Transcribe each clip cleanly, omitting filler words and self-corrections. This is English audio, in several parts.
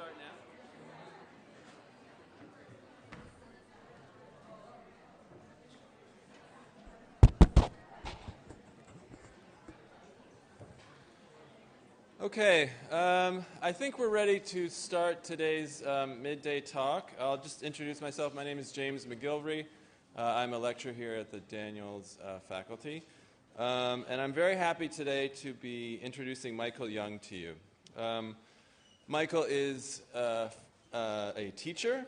start now? Okay, I think we're ready to start today's midday talk. I'll just introduce myself. My name is James Macgillivray. I'm a lecturer here at the Daniels faculty. And I'm very happy today to be introducing Michael Young to you. Michael is a teacher.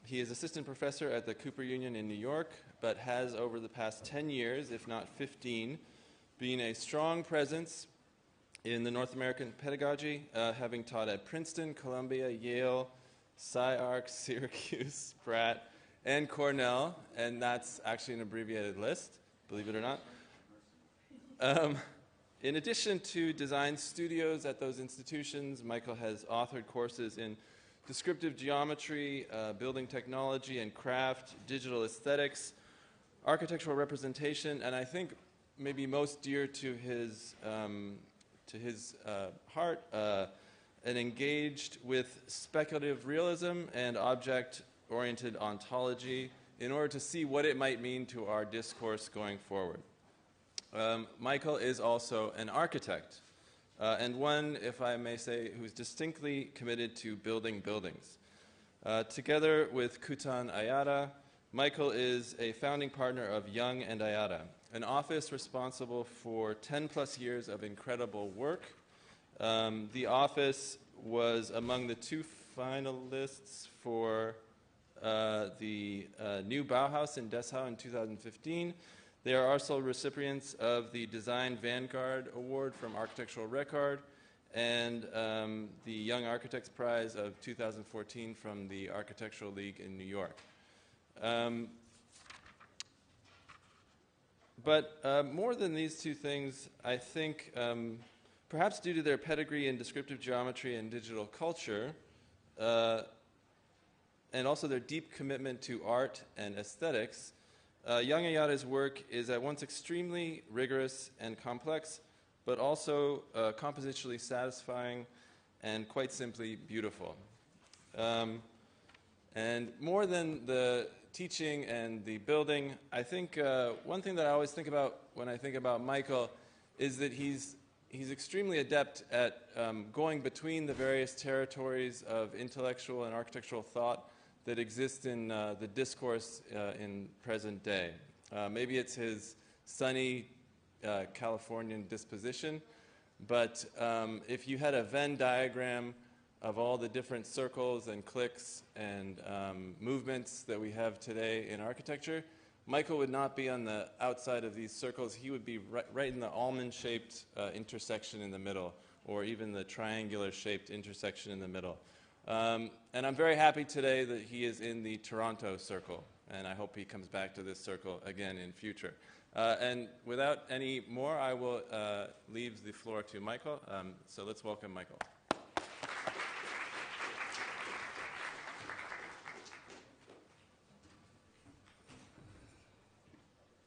He is assistant professor at the Cooper Union in New York, but has over the past 10 years, if not 15, been a strong presence in the North American pedagogy, having taught at Princeton, Columbia, Yale, SciArc, Syracuse, Pratt, and Cornell, and that's actually an abbreviated list, believe it or not. In addition to design studios at those institutions, Michael has authored courses in descriptive geometry, building technology and craft, digital aesthetics, architectural representation, and I think maybe most dear to his heart, and engaged with speculative realism and object-oriented ontology in order to see what it might mean to our discourse going forward. Michael is also an architect, and one, if I may say, who's distinctly committed to building buildings. Together with Young Ayata, Michael is a founding partner of Young Ayata, an office responsible for 10-plus years of incredible work. The office was among the 2 finalists for the new Bauhaus in Dessau in 2015. They are also recipients of the Design Vanguard Award from Architectural Record and the Young Architects Prize of 2014 from the Architectural League in New York. But more than these 2 things, I think perhaps due to their pedigree in descriptive geometry and digital culture, and also their deep commitment to art and aesthetics, Young Ayata's work is at once extremely rigorous and complex, but also compositionally satisfying and quite simply beautiful. And more than the teaching and the building, I think one thing that I always think about when I think about Michael is that he's extremely adept at going between the various territories of intellectual and architectural thought that exist in the discourse in present day. Maybe it's his sunny Californian disposition, but if you had a Venn diagram of all the different circles and cliques and movements that we have today in architecture, Michael would not be on the outside of these circles. He would be right in the almond-shaped intersection in the middle, or even the triangular-shaped intersection in the middle. And I'm very happy today that he is in the Toronto circle, and I hope he comes back to this circle again in future. And without any more, I will leave the floor to Michael. So let's welcome Michael.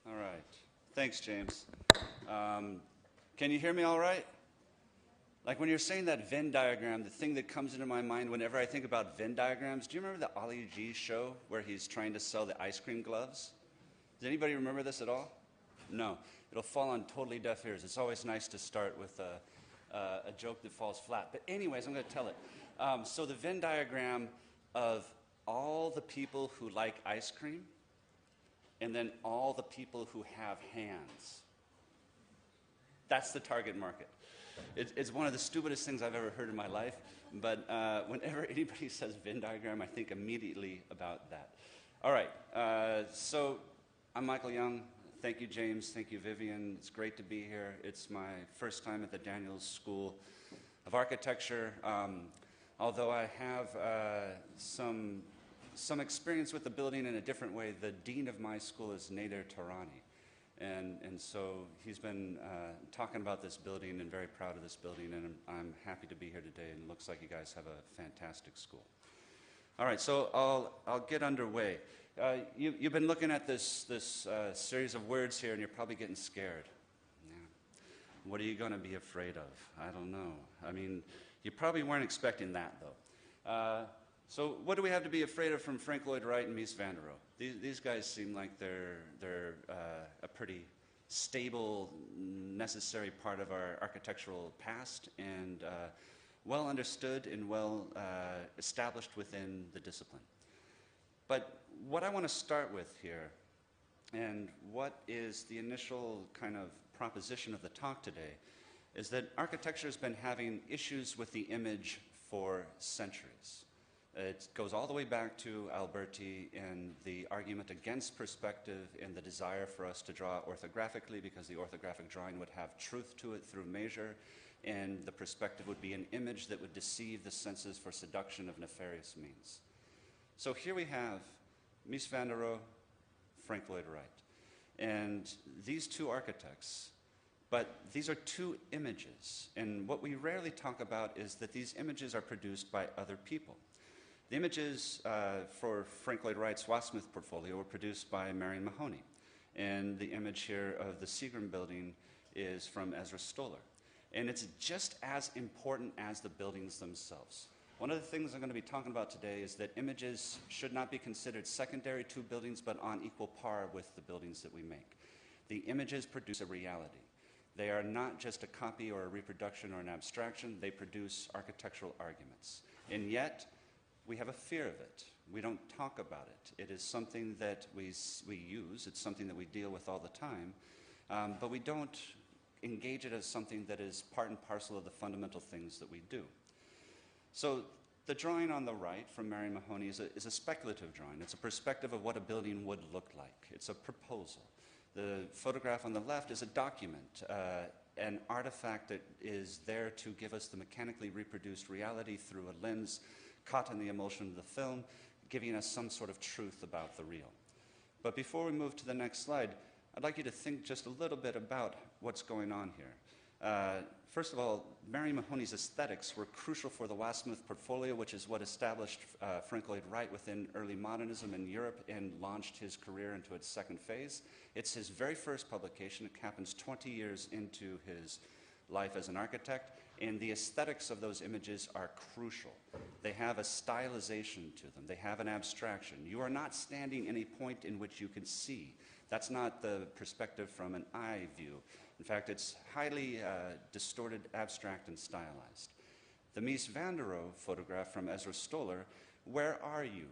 All right. Thanks, James. Can you hear me all right? Like when you're saying that Venn diagram, the thing that comes into my mind whenever I think about Venn diagrams, do you remember the Ali G show where he's trying to sell the ice cream gloves? Does anybody remember this at all? No. It'll fall on totally deaf ears. It's always nice to start with a joke that falls flat. But anyways, I'm going to tell it. So the Venn diagram of all the people who like ice cream and then all the people who have hands. That's the target market. It's one of the stupidest things I've ever heard in my life, but whenever anybody says Venn diagram, I think immediately about that. All right, so I'm Michael Young. Thank you, James. Thank you, Vivian. It's great to be here. It's my first time at the Daniels School of Architecture. Although I have some experience with the building in a different way, the dean of my school is Nader Tarani. And so he's been talking about this building and very proud of this building, and I'm happy to be here today, and it looks like you guys have a fantastic school. All right, so I'll get underway. You've been looking at this series of words here, and you're probably getting scared. Yeah. What are you going to be afraid of? I don't know. I mean, you probably weren't expecting that, though. So what do we have to be afraid of from Frank Lloyd Wright and Mies van der Rohe? These guys seem like they're a pretty stable, necessary part of our architectural past, and well understood and well established within the discipline. But what I want to start with here, and what is the initial kind of proposition of the talk today, is that architecture has been having issues with the image for centuries. It goes all the way back to Alberti and the argument against perspective and the desire for us to draw orthographically, because the orthographic drawing would have truth to it through measure, and the perspective would be an image that would deceive the senses for seduction of nefarious means. So here we have Mies van der Rohe, Frank Lloyd Wright, and these two architects. But these are two images, and what we rarely talk about is that these images are produced by other people. The images for Frank Lloyd Wright's Wasmuth portfolio were produced by Marion Mahoney, and the image here of the Seagram building is from Ezra Stoller. And it's just as important as the buildings themselves. One of the things I'm going to be talking about today is that images should not be considered secondary to buildings, but on equal par with the buildings that we make. The images produce a reality. They are not just a copy or a reproduction or an abstraction. They produce architectural arguments. And yet, we have a fear of it. We don't talk about it. It is something that we use. It's something that we deal with all the time. But we don't engage it as something that is part and parcel of the fundamental things that we do. So the drawing on the right from Marion Mahoney is a speculative drawing. It's a perspective of what a building would look like. It's a proposal. The photograph on the left is a document, an artifact that is there to give us the mechanically reproduced reality through a lens caught in the emulsion of the film, giving us some sort of truth about the real. But before we move to the next slide, I'd like you to think just a little bit about what's going on here. First of all, Marion Mahoney's aesthetics were crucial for the Wasmuth portfolio, which is what established Frank Lloyd Wright within early modernism in Europe and launched his career into its second phase. It's his very first publication. It happens 20 years into his life as an architect, and the aesthetics of those images are crucial. They have a stylization to them. They have an abstraction. You are not standing in a point in which you can see. That's not the perspective from an eye view. In fact, it's highly distorted, abstract, and stylized. The Mies van der Rohe photograph from Ezra Stoller, where are you?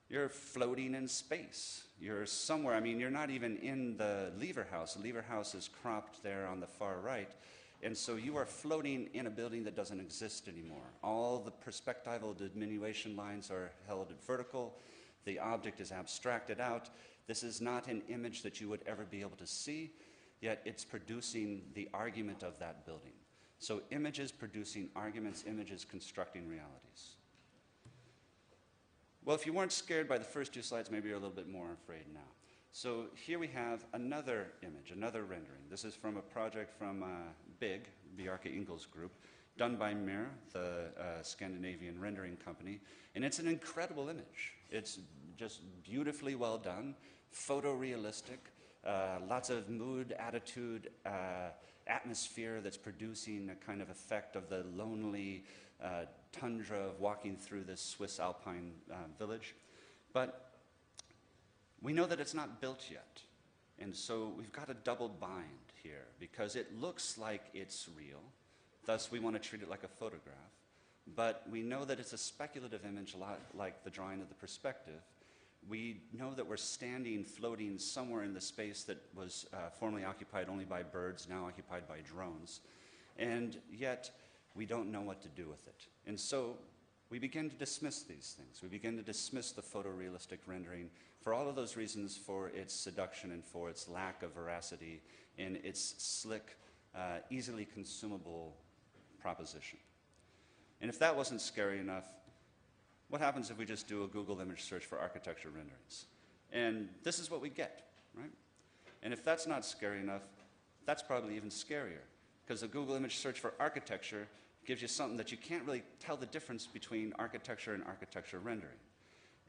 You're floating in space. You're somewhere. I mean, you're not even in the lever house. The lever house is cropped there on the far right. And so you are floating in a building that doesn't exist anymore. All the perspectival diminution lines are held at vertical. The object is abstracted out. This is not an image that you would ever be able to see, yet it's producing the argument of that building. So images producing arguments, images constructing realities. Well, if you weren't scared by the first two slides, maybe you're a little bit more afraid now. So here we have another image, another rendering. This is from a project from BIG, Bjarke Ingels Group, done by Mir, the Scandinavian rendering company. And it's an incredible image. It's just beautifully well done, photorealistic, lots of mood, attitude, atmosphere that's producing a kind of effect of the lonely tundra of walking through this Swiss alpine village. But we know that it's not built yet. And so we've got a double bind here because it looks like it's real. Thus, we want to treat it like a photograph. But we know that it's a speculative image, a lot like the drawing of the perspective. We know that we're standing, floating somewhere in the space that was formerly occupied only by birds, now occupied by drones. And yet, we don't know what to do with it. And so we begin to dismiss these things. We begin to dismiss the photorealistic rendering for all of those reasons, for its seduction and for its lack of veracity in its slick, easily consumable proposition. And if that wasn't scary enough, what happens if we just do a Google image search for architecture renderings? And this is what we get, right? And if that's not scary enough, that's probably even scarier, because a Google image search for architecture gives you something that you can't really tell the difference between architecture and architecture rendering.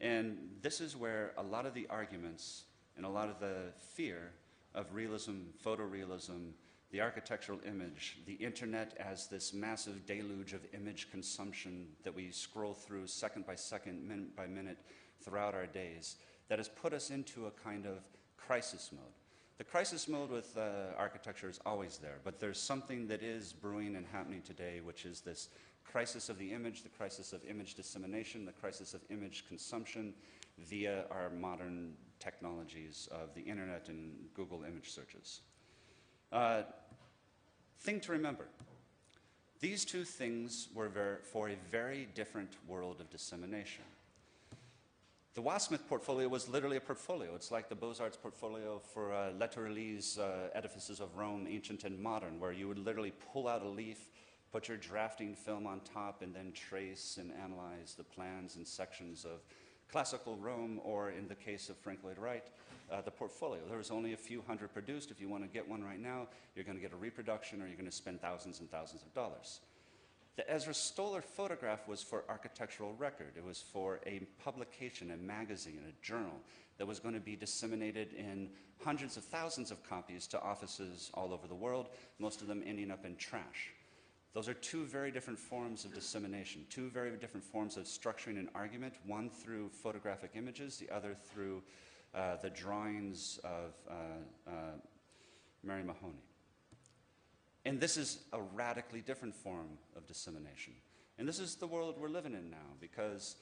And this is where a lot of the arguments and a lot of the fear of realism, photorealism, the architectural image, the internet as this massive deluge of image consumption that we scroll through second by second, minute by minute throughout our days, that has put us into a kind of crisis mode. The crisis mode with architecture is always there, but there's something that is brewing and happening today, which is this crisis of the image, the crisis of image dissemination, the crisis of image consumption via our modern technologies of the internet and Google image searches. Thing to remember, these two things were for a very different world of dissemination. The Wasmouth portfolio was literally a portfolio. It's like the Beaux-Arts portfolio for Letterly's Edifices of Rome, Ancient and Modern, where you would literally pull out a leaf, put your drafting film on top, and then trace and analyze the plans and sections of classical Rome, or in the case of Frank Lloyd Wright, the portfolio. There was only a few hundred produced. If you want to get one right now, you're going to get a reproduction, or you're going to spend thousands and thousands of dollars. The Ezra Stoller photograph was for architectural record. It was for a publication, a magazine, a journal that was going to be disseminated in hundreds of thousands of copies to offices all over the world, most of them ending up in trash. Those are two very different forms of dissemination, two very different forms of structuring an argument, one through photographic images, the other through the drawings of Mary Mahoney. And this is a radically different form of dissemination. And this is the world we're living in now, because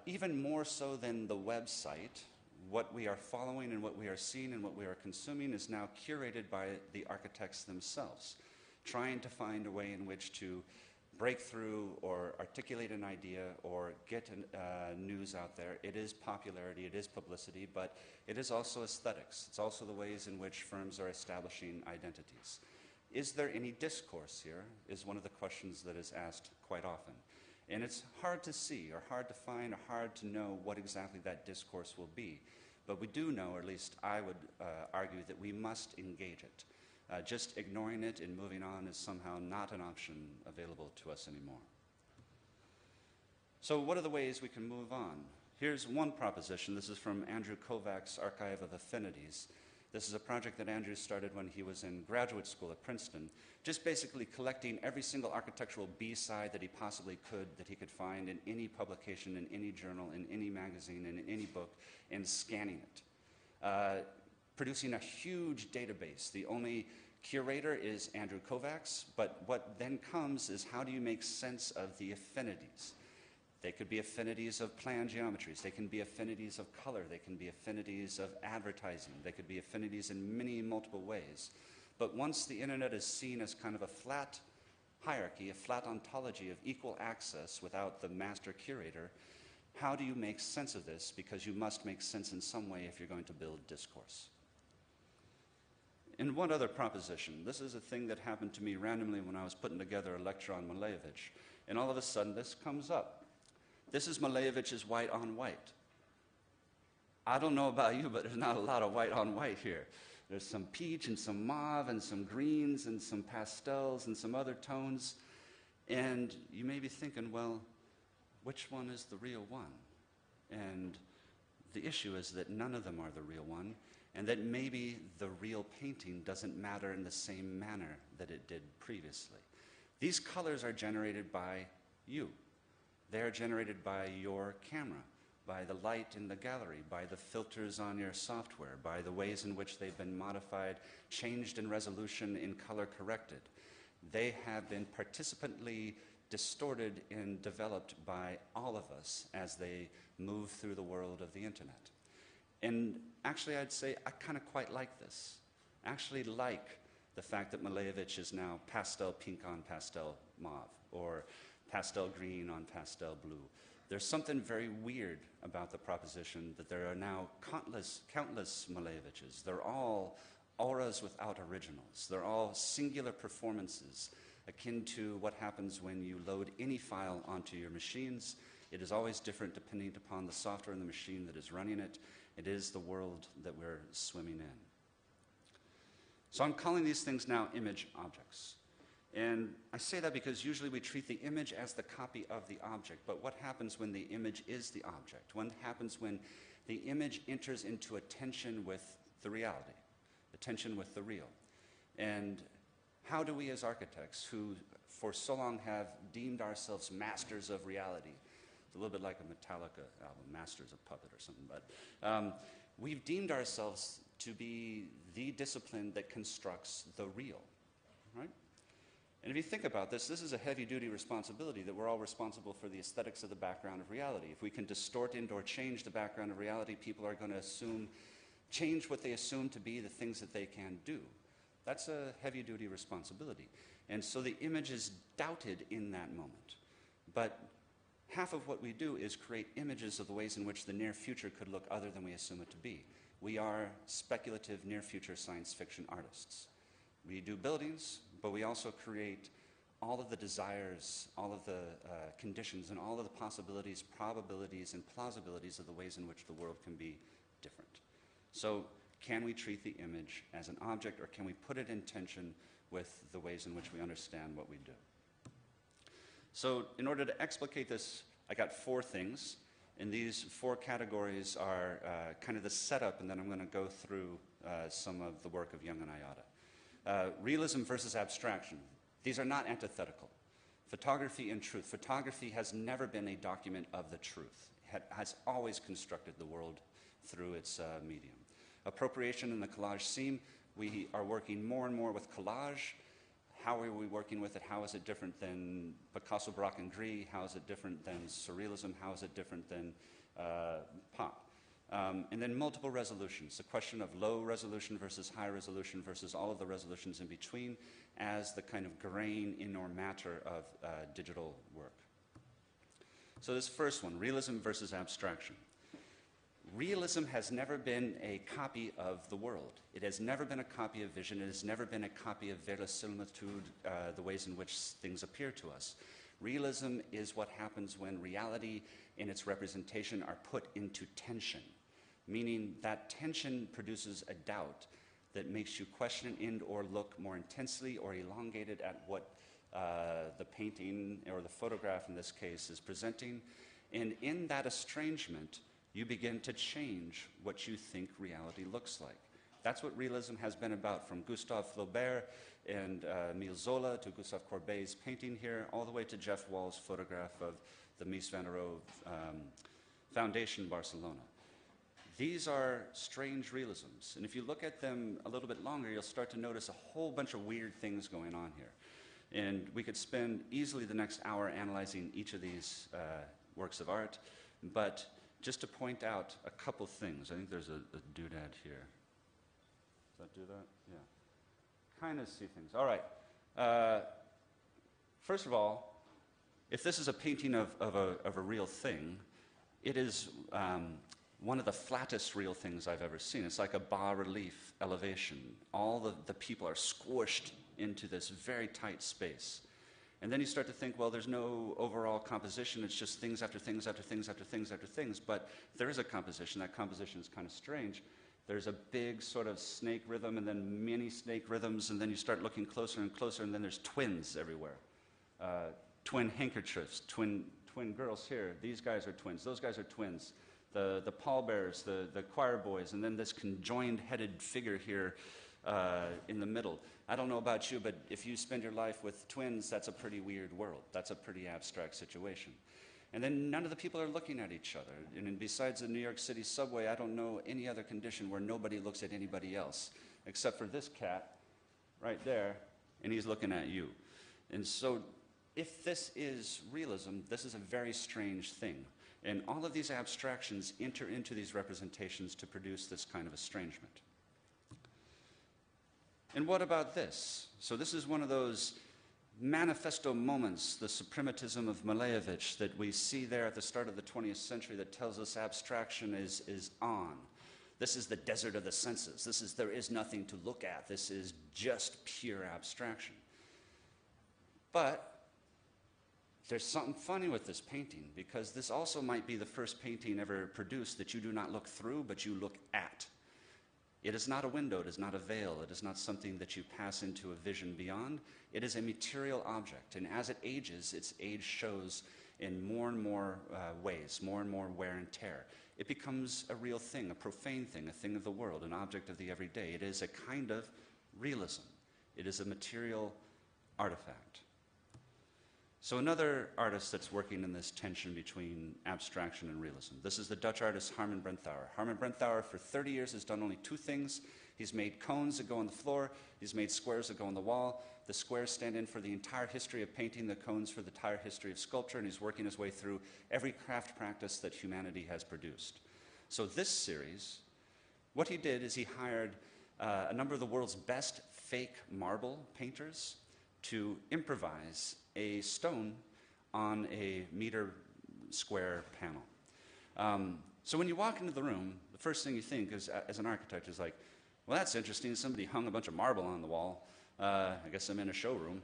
even more so than the website, what we are following and what we are seeing and what we are consuming is now curated by the architects themselves, trying to find a way in which to break through or articulate an idea or get news out there. It is popularity, it is publicity, but it is also aesthetics. It's also the ways in which firms are establishing identities. Is there any discourse here, is one of the questions that is asked quite often. And it's hard to see, or hard to find, or hard to know what exactly that discourse will be. But we do know, or at least I would argue, that we must engage it. Just ignoring it and moving on is somehow not an option available to us anymore. So what are the ways we can move on? Here's one proposition. This is from Andrew Kovac's Archive of Affinities. This is a project that Andrew started when he was in graduate school at Princeton, just basically collecting every single architectural B-side that he possibly could, that he could find in any publication, in any journal, in any magazine, in any book, and scanning it. Producing a huge database. The only curator is Andrew Kovac's, but what then comes is, how do you make sense of the affinities? They could be affinities of plan geometries. They can be affinities of color. They can be affinities of advertising. They could be affinities in many multiple ways. But once the internet is seen as kind of a flat hierarchy, a flat ontology of equal access without the master curator, how do you make sense of this? Because you must make sense in some way if you're going to build discourse. And one other proposition. This is a thing that happened to me randomly when I was putting together a lecture on Malevich. And all of a sudden this comes up. This is Malevich's white on white. I don't know about you, but there's not a lot of white on white here. There's some peach and some mauve and some greens and some pastels and some other tones. And you may be thinking, well, which one is the real one? And the issue is that none of them are the real one, and that maybe the real painting doesn't matter in the same manner that it did previously. These colors are generated by you. They are generated by your camera, by the light in the gallery, by the filters on your software, by the ways in which they've been modified, changed in resolution, in color corrected. They have been participantly distorted and developed by all of us as they move through the world of the internet. And actually, I'd say I kind of quite like this. I actually like the fact that Malevich is now pastel pink on pastel mauve, or pastel green on pastel blue. There's something very weird about the proposition that there are now countless Maleviches. They're all auras without originals. They're all singular performances, akin to what happens when you load any file onto your machines. It is always different depending upon the software and the machine that is running it. It is the world that we're swimming in. So I'm calling these things now image objects. And I say that because usually we treat the image as the copy of the object, but what happens when the image is the object? What happens when the image enters into a tension with the reality, a tension with the real? And how do we as architects, who for so long have deemed ourselves masters of reality, it's a little bit like a Metallica album, Masters of Puppet or something, but we've deemed ourselves to be the discipline that constructs the real, right? And if you think about this, this is a heavy-duty responsibility, that we're all responsible for the aesthetics of the background of reality. If we can distort and or change the background of reality, people are going to change what they assume to be the things that they can do. That's a heavy-duty responsibility. And so the image is doubted in that moment. But half of what we do is create images of the ways in which the near future could look other than we assume it to be. We are speculative near-future science fiction artists. We do buildings, but we also create all of the desires, all of the conditions, and all of the possibilities, probabilities, and plausibilities of the ways in which the world can be different. So can we treat the image as an object, or can we put it in tension with the ways in which we understand what we do? So in order to explicate this, I got 4 things, and these 4 categories are kind of the setup, and then I'm going to go through some of the work of Young Ayata. Realism versus abstraction. These are not antithetical. Photography and truth. Photography has never been a document of the truth. It has always constructed the world through its medium. Appropriation in the collage scene. We are working more and more with collage. How are we working with it? How is it different than Picasso, Baroque, and Gris? How is it different than Surrealism? How is it different than pop? And then multiple resolutions, the question of low resolution versus high resolution versus all of the resolutions in between as the kind of grain in or matter of digital work. So this first one, realism versus abstraction. Realism has never been a copy of the world. It has never been a copy of vision. It has never been a copy of verisimilitude, the ways in which things appear to us. Realism is what happens when reality and its representation are put into tension, meaning that tension produces a doubt that makes you question and or look more intensely or elongated at what the painting or the photograph in this case is presenting. And in that estrangement, you begin to change what you think reality looks like. That's what realism has been about, from Gustave Flaubert and Émile Zola to Gustave Courbet's painting here, all the way to Jeff Wall's photograph of the Mies van der Rohe Foundation, Barcelona. These are strange realisms, and if you look at them a little bit longer, you'll start to notice a whole bunch of weird things going on here. And we could spend easily the next hour analyzing each of these works of art, but just to point out a couple things. I think there's a doodad here. Does that do that? Yeah. Kind of see things. All right. First of all, if this is a painting of a real thing, it is one of the flattest real things I've ever seen. It's like a bas-relief elevation. All the people are squished into this very tight space. And then you start to think, well, there's no overall composition. It's just things after things after things after things after things. But there is a composition. That composition is kind of strange. There's a big sort of snake rhythm and then mini snake rhythms. And then you start looking closer and closer. And then there's twins everywhere. Twin handkerchiefs, twin girls here. These guys are twins. Those guys are twins. The pallbearers, the choir boys, and then this conjoined-headed figure here in the middle. I don't know about you, but if you spend your life with twins, that's a pretty weird world. That's a pretty abstract situation. And then none of the people are looking at each other. And besides the New York City subway, I don't know any other condition where nobody looks at anybody else, except for this cat right there, and he's looking at you. And so if this is realism, this is a very strange thing. And all of these abstractions enter into these representations to produce this kind of estrangement. And what about this? So this is one of those manifesto moments, the suprematism of Malevich that we see there at the start of the 20th century that tells us abstraction is on. This is the desert of the senses. There is nothing to look at. This is just pure abstraction. But there's something funny with this painting, because this also might be the first painting ever produced that you do not look through, but you look at. It is not a window, it is not a veil, it is not something that you pass into a vision beyond. It is a material object, and as it ages, its age shows in more and more ways, more and more wear and tear. It becomes a real thing, a profane thing, a thing of the world, an object of the everyday. It is a kind of realism. It is a material artifact. So another artist that's working in this tension between abstraction and realism. This is the Dutch artist Harmen Brenthauer. Harmen Brenthauer for 30 years has done only two things. He's made cones that go on the floor. He's made squares that go on the wall. The squares stand in for the entire history of painting, the cones for the entire history of sculpture, and he's working his way through every craft practice that humanity has produced. So this series, what he did is he hired a number of the world's best fake marble painters to improvise a stone on a meter square panel. So when you walk into the room, the first thing you think is, as an architect is like, well, that's interesting. Somebody hung a bunch of marble on the wall. I guess I'm in a showroom.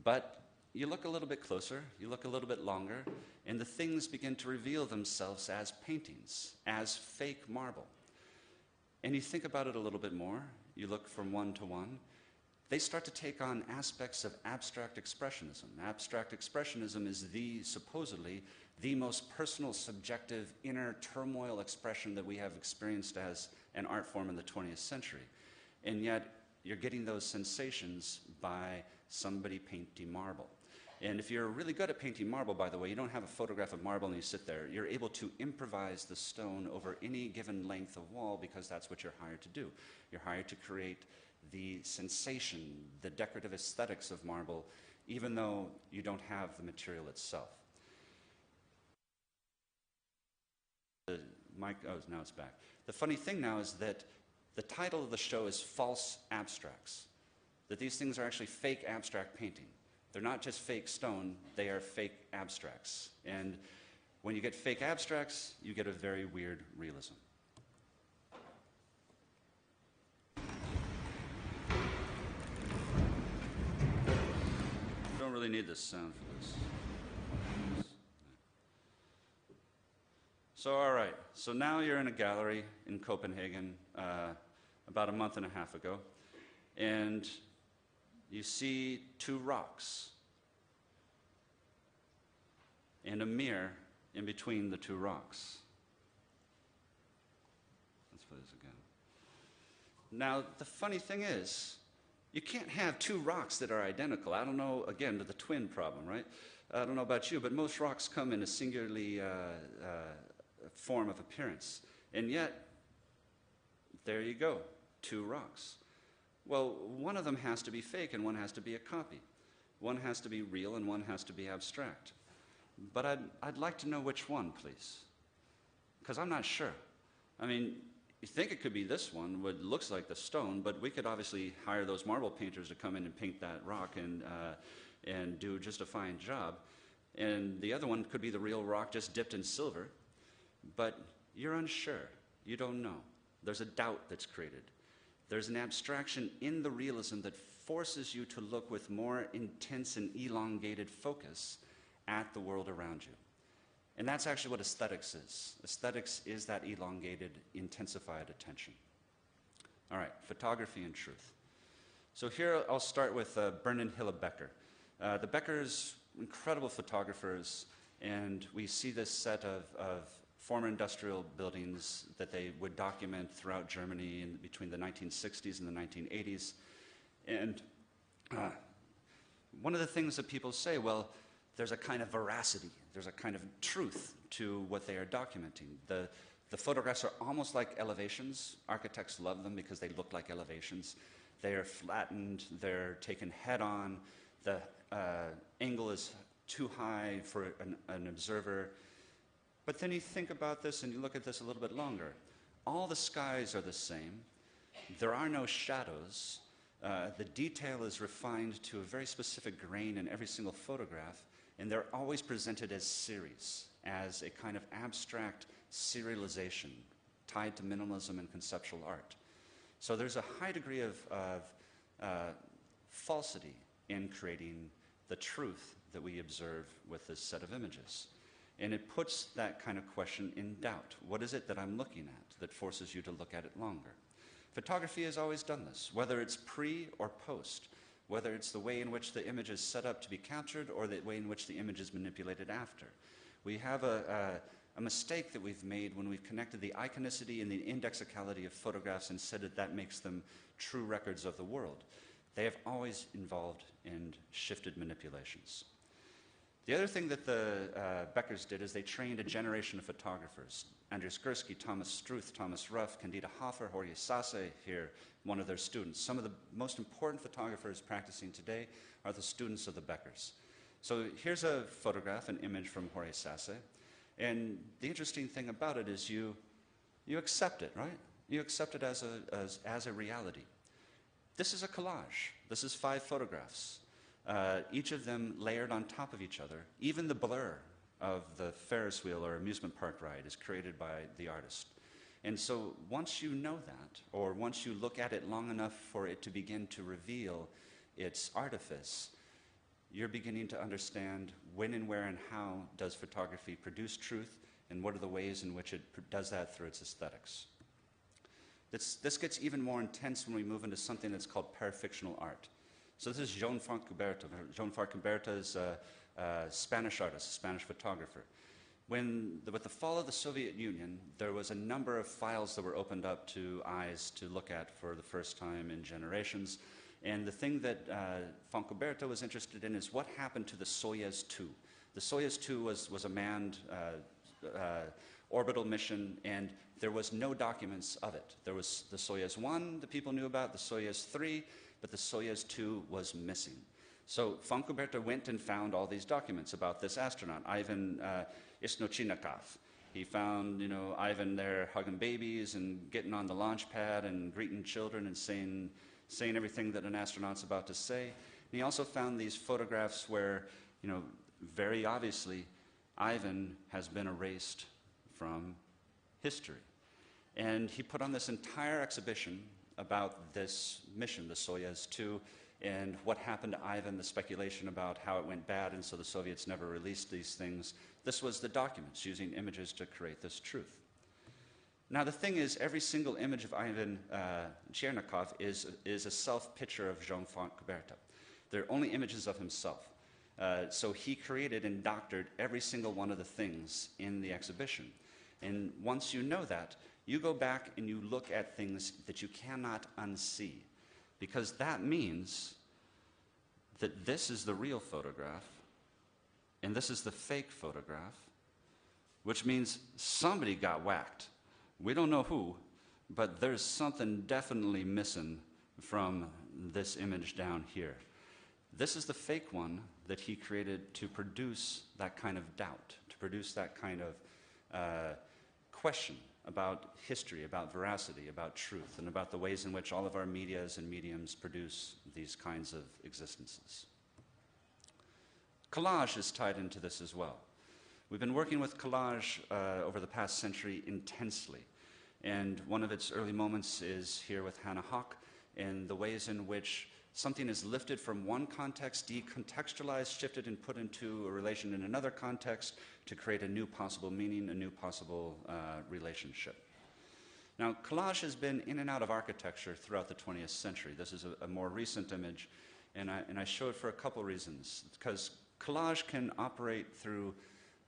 But you look a little bit closer, you look a little bit longer, and the things begin to reveal themselves as paintings, as fake marble. And you think about it a little bit more, you look from one to one, they start to take on aspects of abstract expressionism. Abstract expressionism is supposedly the most personal, subjective, inner turmoil expression that we have experienced as an art form in the 20th century. And yet, you're getting those sensations by somebody painting marble. And if you're really good at painting marble, by the way, you don't have a photograph of marble and you sit there. You're able to improvise the stone over any given length of wall because that's what you're hired to do. You're hired to create the sensation, the decorative aesthetics of marble, even though you don't have the material itself. Now it's back. The funny thing now is that the title of the show is False Abstracts, that these things are actually fake abstract painting. They're not just fake stone, they are fake abstracts. And when you get fake abstracts, you get a very weird realism. Don't really need this sound for this. So, all right. So now you're in a gallery in Copenhagen about a month and a half ago, and you see two rocks and a mirror in between the two rocks. Let's play this again. Now, the funny thing is, you can't have two rocks that are identical. I don't know, again, the twin problem, right? I don't know about you, but most rocks come in a singularly form of appearance. And yet, there you go, two rocks. Well, one of them has to be fake and one has to be a copy. One has to be real and one has to be abstract. But I'd like to know which one, please. Because I'm not sure. I mean, you think it could be this one, what looks like the stone, but we could obviously hire those marble painters to come in and paint that rock and do just a fine job. And the other one could be the real rock just dipped in silver. But you're unsure. You don't know. There's a doubt that's created. There's an abstraction in the realism that forces you to look with more intense and elongated focus at the world around you. And that's actually what aesthetics is. Aesthetics is that elongated, intensified attention. All right, photography and truth. So here I'll start with Bernard and Hilla Becker. The Beckers, incredible photographers, and we see this set of former industrial buildings that they would document throughout Germany in between the 1960s and the 1980s. And one of the things that people say, well, there's a kind of veracity, there's a kind of truth to what they are documenting. The photographs are almost like elevations. Architects love them because they look like elevations. They are flattened, they're taken head on, the angle is too high for an observer. But then you think about this and you look at this a little bit longer. All the skies are the same. There are no shadows. The detail is refined to a very specific grain in every single photograph, and they're always presented as series, as a kind of abstract serialization tied to minimalism and conceptual art. So there's a high degree of falsity in creating the truth that we observe with this set of images. And it puts that kind of question in doubt. What is it that I'm looking at that forces you to look at it longer? Photography has always done this, whether it's pre or post, whether it's the way in which the image is set up to be captured or the way in which the image is manipulated after. We have a mistake that we've made when we've connected the iconicity and the indexicality of photographs and said that that makes them true records of the world. they have always involved in shifted manipulations. The other thing that the Beckers did is they trained a generation of photographers. Andreas Gursky, Thomas Struth, Thomas Ruff, Candida Hofer, Jorge Sase here, one of their students. Some of the most important photographers practicing today are the students of the Beckers. So here's a photograph, an image from Jorge Sase. And the interesting thing about it is you accept it, right? You accept it as a reality. This is a collage. This is 5 photographs. Each of them layered on top of each other. Even the blur of the Ferris wheel or amusement park ride is created by the artist. And so once you know that, or once you look at it long enough for it to begin to reveal its artifice, you're beginning to understand when and where and how does photography produce truth, and what are the ways in which it does that through its aesthetics. This gets even more intense when we move into something that's called parafictional art. So this is Joan Fontcuberta. Joan Fontcuberta is a Spanish artist, a Spanish photographer. With the fall of the Soviet Union, there was a number of files that were opened up to eyes to look at for the first time in generations. And the thing that Fontcuberta was interested in is what happened to the Soyuz 2. The Soyuz 2 was a manned orbital mission, and there was no documents of it. There was the Soyuz 1 that people knew about, the Soyuz 3, but the Soyuz 2 was missing. So Fontcuberta went and found all these documents about this astronaut, Ivan Isnochinikov. He found, Ivan there hugging babies and getting on the launch pad and greeting children and saying everything that an astronaut's about to say. And he also found these photographs where, very obviously, Ivan has been erased from history. And he put on this entire exhibition about this mission, the Soyuz 2, and what happened to Ivan, the speculation about how it went bad, and so the Soviets never released these things. This was the documents, using images to create this truth. Now the thing is, every single image of Ivan Chernikov is a self-picture of Jean Fontcuberta. They're only images of himself. So he created and doctored every single one of the things in the exhibition. And once you know that, you go back and you look at things that you cannot unsee, because that means that this is the real photograph and this is the fake photograph, which means somebody got whacked. We don't know who, but there's something definitely missing from this image down here. This is the fake one that he created to produce that kind of doubt, to produce that kind of question about history, about veracity, about truth, and about the ways in which all of our medias and mediums produce these kinds of existences. Collage is tied into this as well. We've been working with collage over the past century intensely, and one of its early moments is here with Hannah Hawk, and the ways in which something is lifted from one context, decontextualized, shifted, and put into a relation in another context to create a new possible meaning, a new possible relationship. Now, collage has been in and out of architecture throughout the 20th century. This is a more recent image, and I show it for a couple reasons, because collage can operate through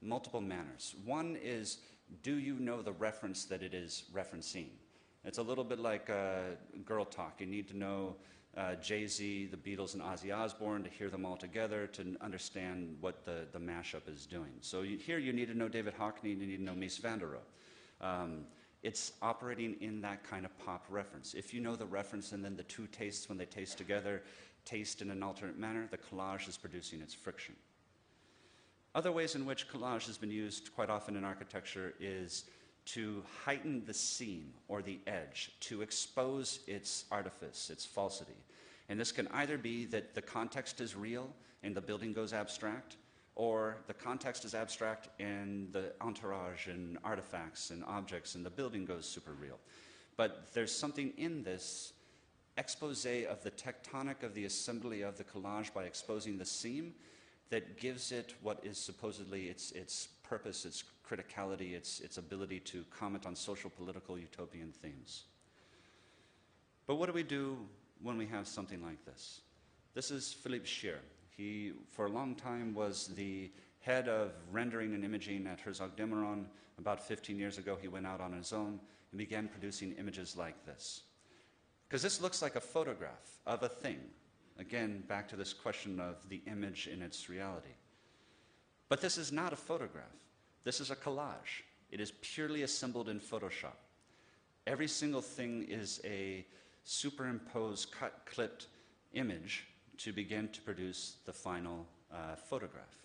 multiple manners. One is, do you know the reference that it is referencing? It's a little bit like girl talk. You need to know Jay-Z, the Beatles, and Ozzy Osbourne to hear them all together to understand what the mashup is doing. So here you need to know David Hockney and you need to know Mies van der Rohe. It's operating in that kind of pop reference. If you know the reference and then the two tastes, when they taste together, taste in an alternate manner, the collage is producing its friction. Other ways in which collage has been used quite often in architecture is to heighten the seam or the edge, to expose its artifice, its falsity. And this can either be that the context is real and the building goes abstract, or the context is abstract and the entourage and artifacts and objects and the building goes super real. But there's something in this expose of the tectonic of the assembly of the collage by exposing the seam that gives it what is supposedly its purpose, its criticality, its ability to comment on social, political, utopian themes. But what do we do when we have something like this? This is Philippe Schier. He, for a long time, was the head of rendering and imaging at Herzog Demeron. About 15 years ago, he went out on his own and began producing images like this. Because this looks like a photograph of a thing, Again, back to this question of the image in its reality. But this is not a photograph. This is a collage. It is purely assembled in Photoshop. Every single thing is a superimposed, cut, clipped image to begin to produce the final photograph.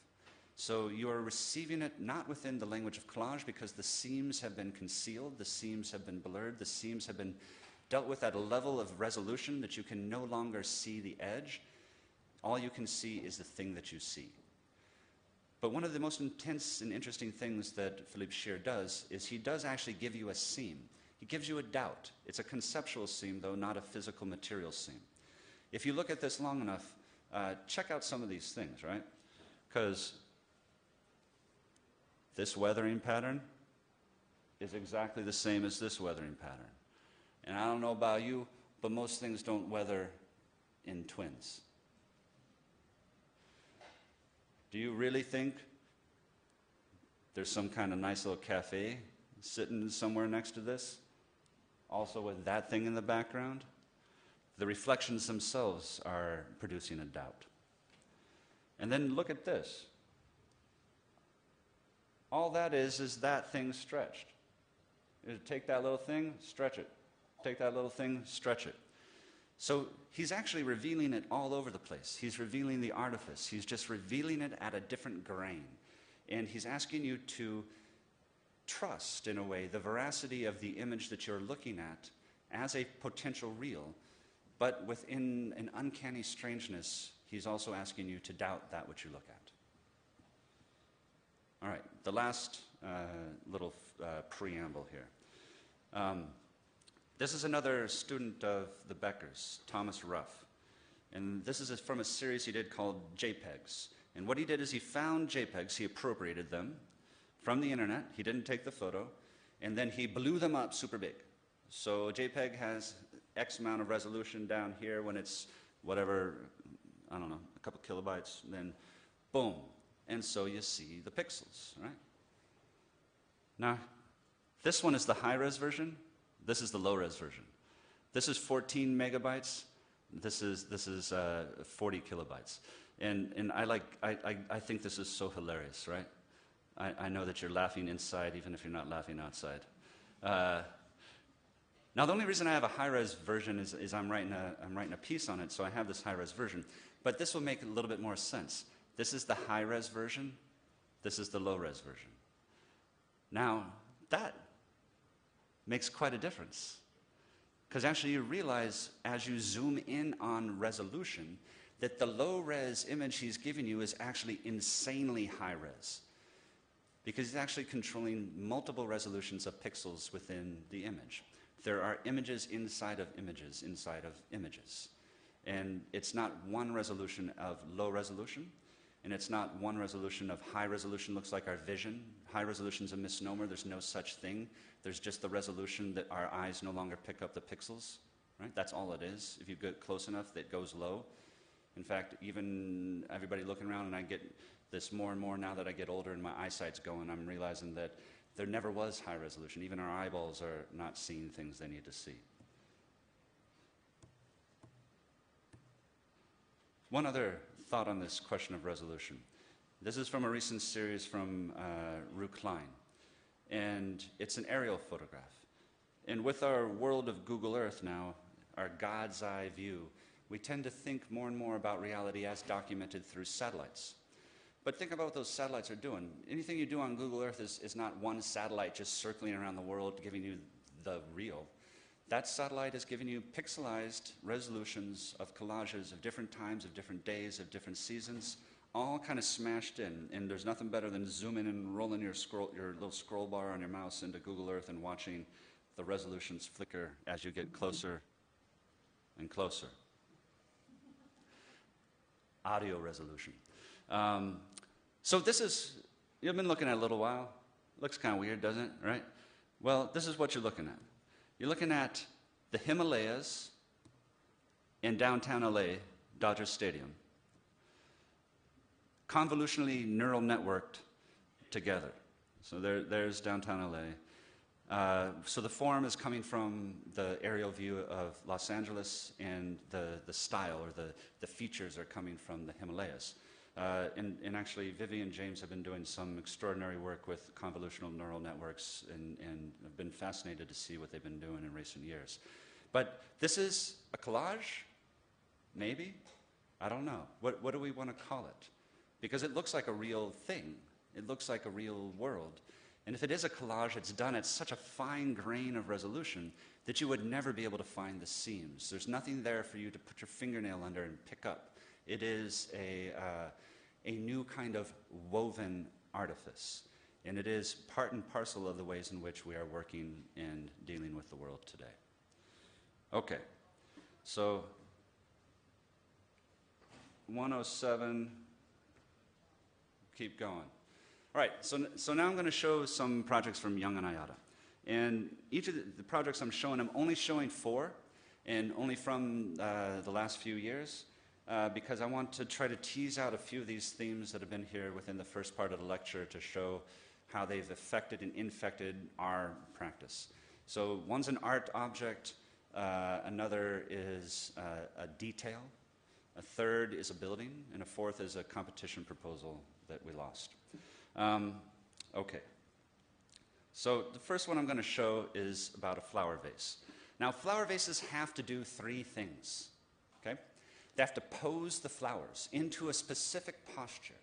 So you are receiving it not within the language of collage because the seams have been concealed, the seams have been blurred, the seams have been dealt with at a level of resolution that you can no longer see the edge. All you can see is the thing that you see. But one of the most intense and interesting things that Philippe Scheer does is he does actually give you a seam. He gives you a doubt. It's a conceptual seam, though, not a physical material seam. If you look at this long enough, check out some of these things, right? Because this weathering pattern is exactly the same as this weathering pattern. And I don't know about you, but most things don't weather in twins. Do you really think there's some kind of nice little cafe sitting somewhere next to this? Also with that thing in the background? The reflections themselves are producing a doubt. And then look at this. All that is that thing stretched. You take that little thing, stretch it. Take that little thing, stretch it. So he's actually revealing it all over the place. He's revealing the artifice. He's just revealing it at a different grain. And he's asking you to trust, in a way, the veracity of the image that you're looking at as a potential real. But within an uncanny strangeness, he's also asking you to doubt that which you look at. All right, the last little preamble here. This is another student of the Beckers, Thomas Ruff. And this is from a series he did called JPEGs. And what he did is he found JPEGs, he appropriated them from the internet, he didn't take the photo, and then he blew them up super big. So a JPEG has X amount of resolution down here when it's whatever, I don't know, a couple kilobytes, then boom. And so you see the pixels, right? Now, this one is the high-res version. This is the low-res version. This is 14 megabytes. This is 40 kilobytes. And I think this is so hilarious, right? I know that you're laughing inside, even if you're not laughing outside. Now, the only reason I have a high-res version is I'm writing a piece on it, so I have this high-res version. But this will make a little bit more sense. This is the high-res version. This is the low-res version. Now, that makes quite a difference. Because actually you realize, as you zoom in on resolution, that the low-res image he's giving you is actually insanely high-res. Because he's actually controlling multiple resolutions of pixels within the image. There are images inside of images inside of images. And it's not one resolution of low resolution, and it's not one resolution of high resolution looks like our vision. High resolution is a misnomer. There's no such thing. There's just the resolution that our eyes no longer pick up the pixels, right? That's all it is. If you get close enough, it goes low. In fact, even everybody looking around, and I get this more and more now that I get older and my eyesight's going, I'm realizing that there never was high resolution. Even our eyeballs are not seeing things they need to see. One other thought on this question of resolution. This is from a recent series from Rue Klein, and it's an aerial photograph. And with our world of Google Earth now, our God's eye view, we tend to think more and more about reality as documented through satellites. But think about what those satellites are doing. Anything you do on Google Earth is not one satellite just circling around the world giving you the real. That satellite is giving you pixelized resolutions of collages of different times, of different days, of different seasons, all kind of smashed in. And there's nothing better than zooming and rolling your little scroll bar on your mouse into Google Earth and watching the resolutions flicker as you get closer and closer. Audio resolution. So this is, you've been looking at it a little while. Looks kind of weird, doesn't it, right? Well, this is what you're looking at. You're looking at the Himalayas in downtown LA, Dodger Stadium, convolutionally neural networked together. So there's downtown LA. So the form is coming from the aerial view of Los Angeles, and the style or the features are coming from the Himalayas. And actually, Vivi and James have been doing some extraordinary work with convolutional neural networks, and have been fascinated to see what they've been doing in recent years. But this is a collage? Maybe? I don't know. What do we want to call it? Because it looks like a real thing. It looks like a real world. And if it is a collage, it's done at such a fine grain of resolution that you would never be able to find the seams. There's nothing there for you to put your fingernail under and pick up. It is a new kind of woven artifice. And it is part and parcel of the ways in which we are working and dealing with the world today. Okay, so 107, keep going. All right, so now I'm going to show some projects from Young Ayata. And each of the projects I'm showing, I'm only showing 4, and only from the last few years, because I want to try to tease out a few of these themes that have been here within the first part of the lecture to show how they've affected and infected our practice. So one's an art object, another is a detail, a third is a building, and a fourth is a competition proposal that we lost. Okay. So the first one I'm going to show is about a flower vase. Now, flower vases have to do 3 things. Okay? They have to pose the flowers into a specific posture.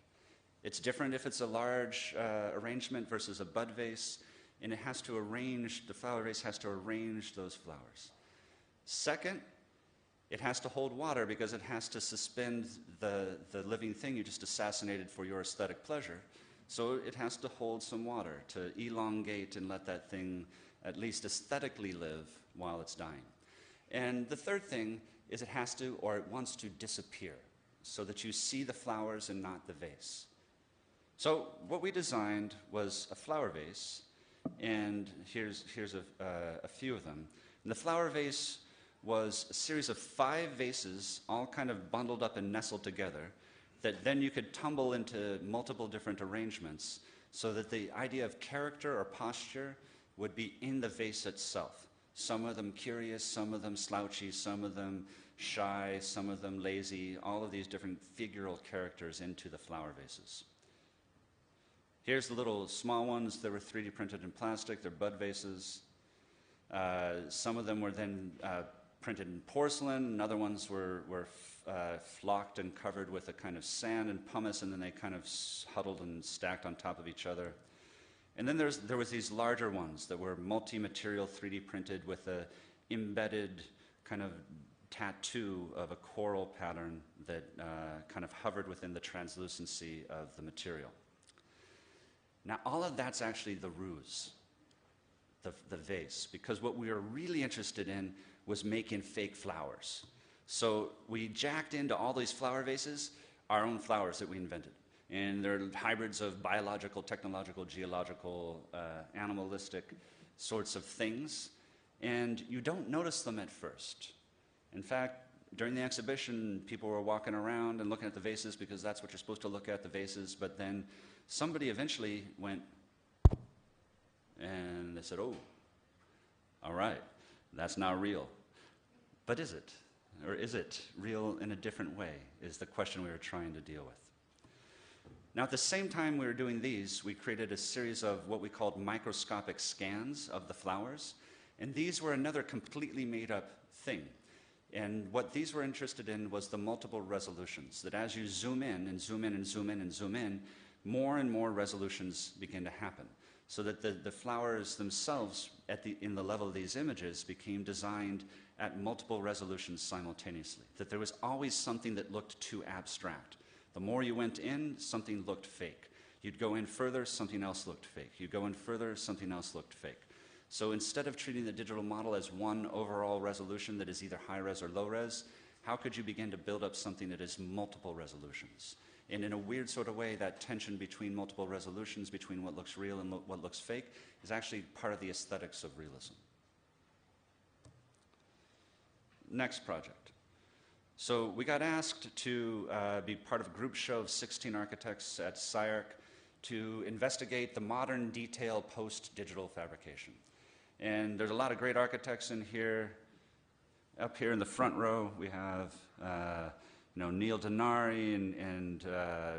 It's different if it's a large arrangement versus a bud vase, and it has to arrange, the flower vase has to arrange those flowers. Second, it has to hold water because it has to suspend the living thing you just assassinated for your aesthetic pleasure. So it has to hold some water to elongate and let that thing at least aesthetically live while it's dying. And the third thing is it has to, or it wants to disappear so that you see the flowers and not the vase. So what we designed was a flower vase, and here's a few of them. And the flower vase was a series of 5 vases, all kind of bundled up and nestled together, that then you could tumble into multiple different arrangements so that the idea of character or posture would be in the vase itself. Some of them curious, some of them slouchy, some of them shy, some of them lazy, all of these different figural characters into the flower vases. Here's the little small ones that were 3D printed in plastic. They're bud vases. Some of them were then printed in porcelain, and other ones were flocked and covered with a kind of sand and pumice, and then they kind of huddled and stacked on top of each other. And then there was these larger ones that were multi-material 3D printed with a embedded kind of tattoo of a coral pattern that kind of hovered within the translucency of the material. Now, all of that's actually the ruse, the vase, because what we were really interested in was making fake flowers. So we jacked into all these flower vases our own flowers that we invented. And they're hybrids of biological, technological, geological, animalistic sorts of things. And you don't notice them at first. In fact, during the exhibition, people were walking around and looking at the vases because that's what you're supposed to look at, the vases. But then somebody eventually went, and they said, oh, all right, that's not real. But is it? Or is it real in a different way, is the question we were trying to deal with. Now, at the same time we were doing these, we created a series of what we called microscopic scans of the flowers. And these were another completely made-up thing. And what these were interested in was the multiple resolutions, that as you zoom in and zoom in and zoom in and zoom in, more and more resolutions begin to happen. So that the flowers themselves in the level of these images became designed at multiple resolutions simultaneously. That there was always something that looked too abstract. The more you went in, something looked fake. You'd go in further, something else looked fake. You'd go in further, something else looked fake. So instead of treating the digital model as one overall resolution that is either high res or low res, how could you begin to build up something that is multiple resolutions? And in a weird sort of way, that tension between multiple resolutions, between what looks real and what looks fake, is actually part of the aesthetics of realism. Next project. So we got asked to be part of a group show of 16 architects at SCIARC to investigate the modern detail post-digital fabrication. And there's a lot of great architects in here. Up here in the front row, we have Neil Denari and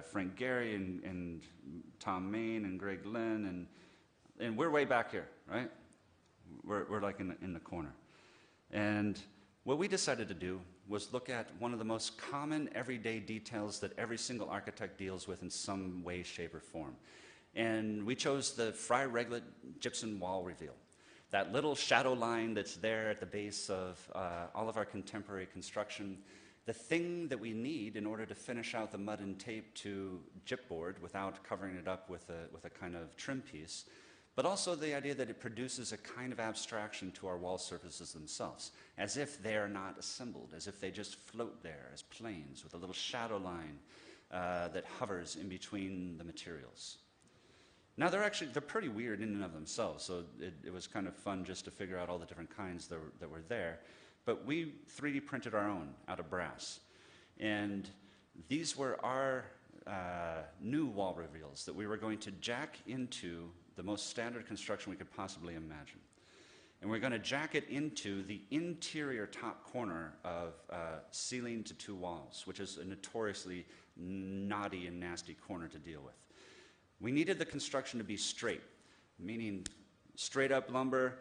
Frank Gehry and Tom Main and Greg Lynn, and we're way back here, right? We're like in the corner. And what we decided to do was look at one of the most common everyday details that every single architect deals with in some way, shape, or form. And we chose the Frey-Reglet gypsum wall reveal. That little shadow line that's there at the base of all of our contemporary construction, the thing that we need in order to finish out the mud and tape to gypboard without covering it up with a kind of trim piece, but also the idea that it produces a kind of abstraction to our wall surfaces themselves, as if they are not assembled, as if they just float there as planes with a little shadow line that hovers in between the materials. Now, they're pretty weird in and of themselves, so it was kind of fun just to figure out all the different kinds that were there. But we 3D printed our own out of brass. And these were our new wall reveals that we were going to jack into the most standard construction we could possibly imagine. And we're going to jack it into the interior top corner of ceiling to two walls, which is a notoriously knotty and nasty corner to deal with. We needed the construction to be straight, meaning straight up lumber,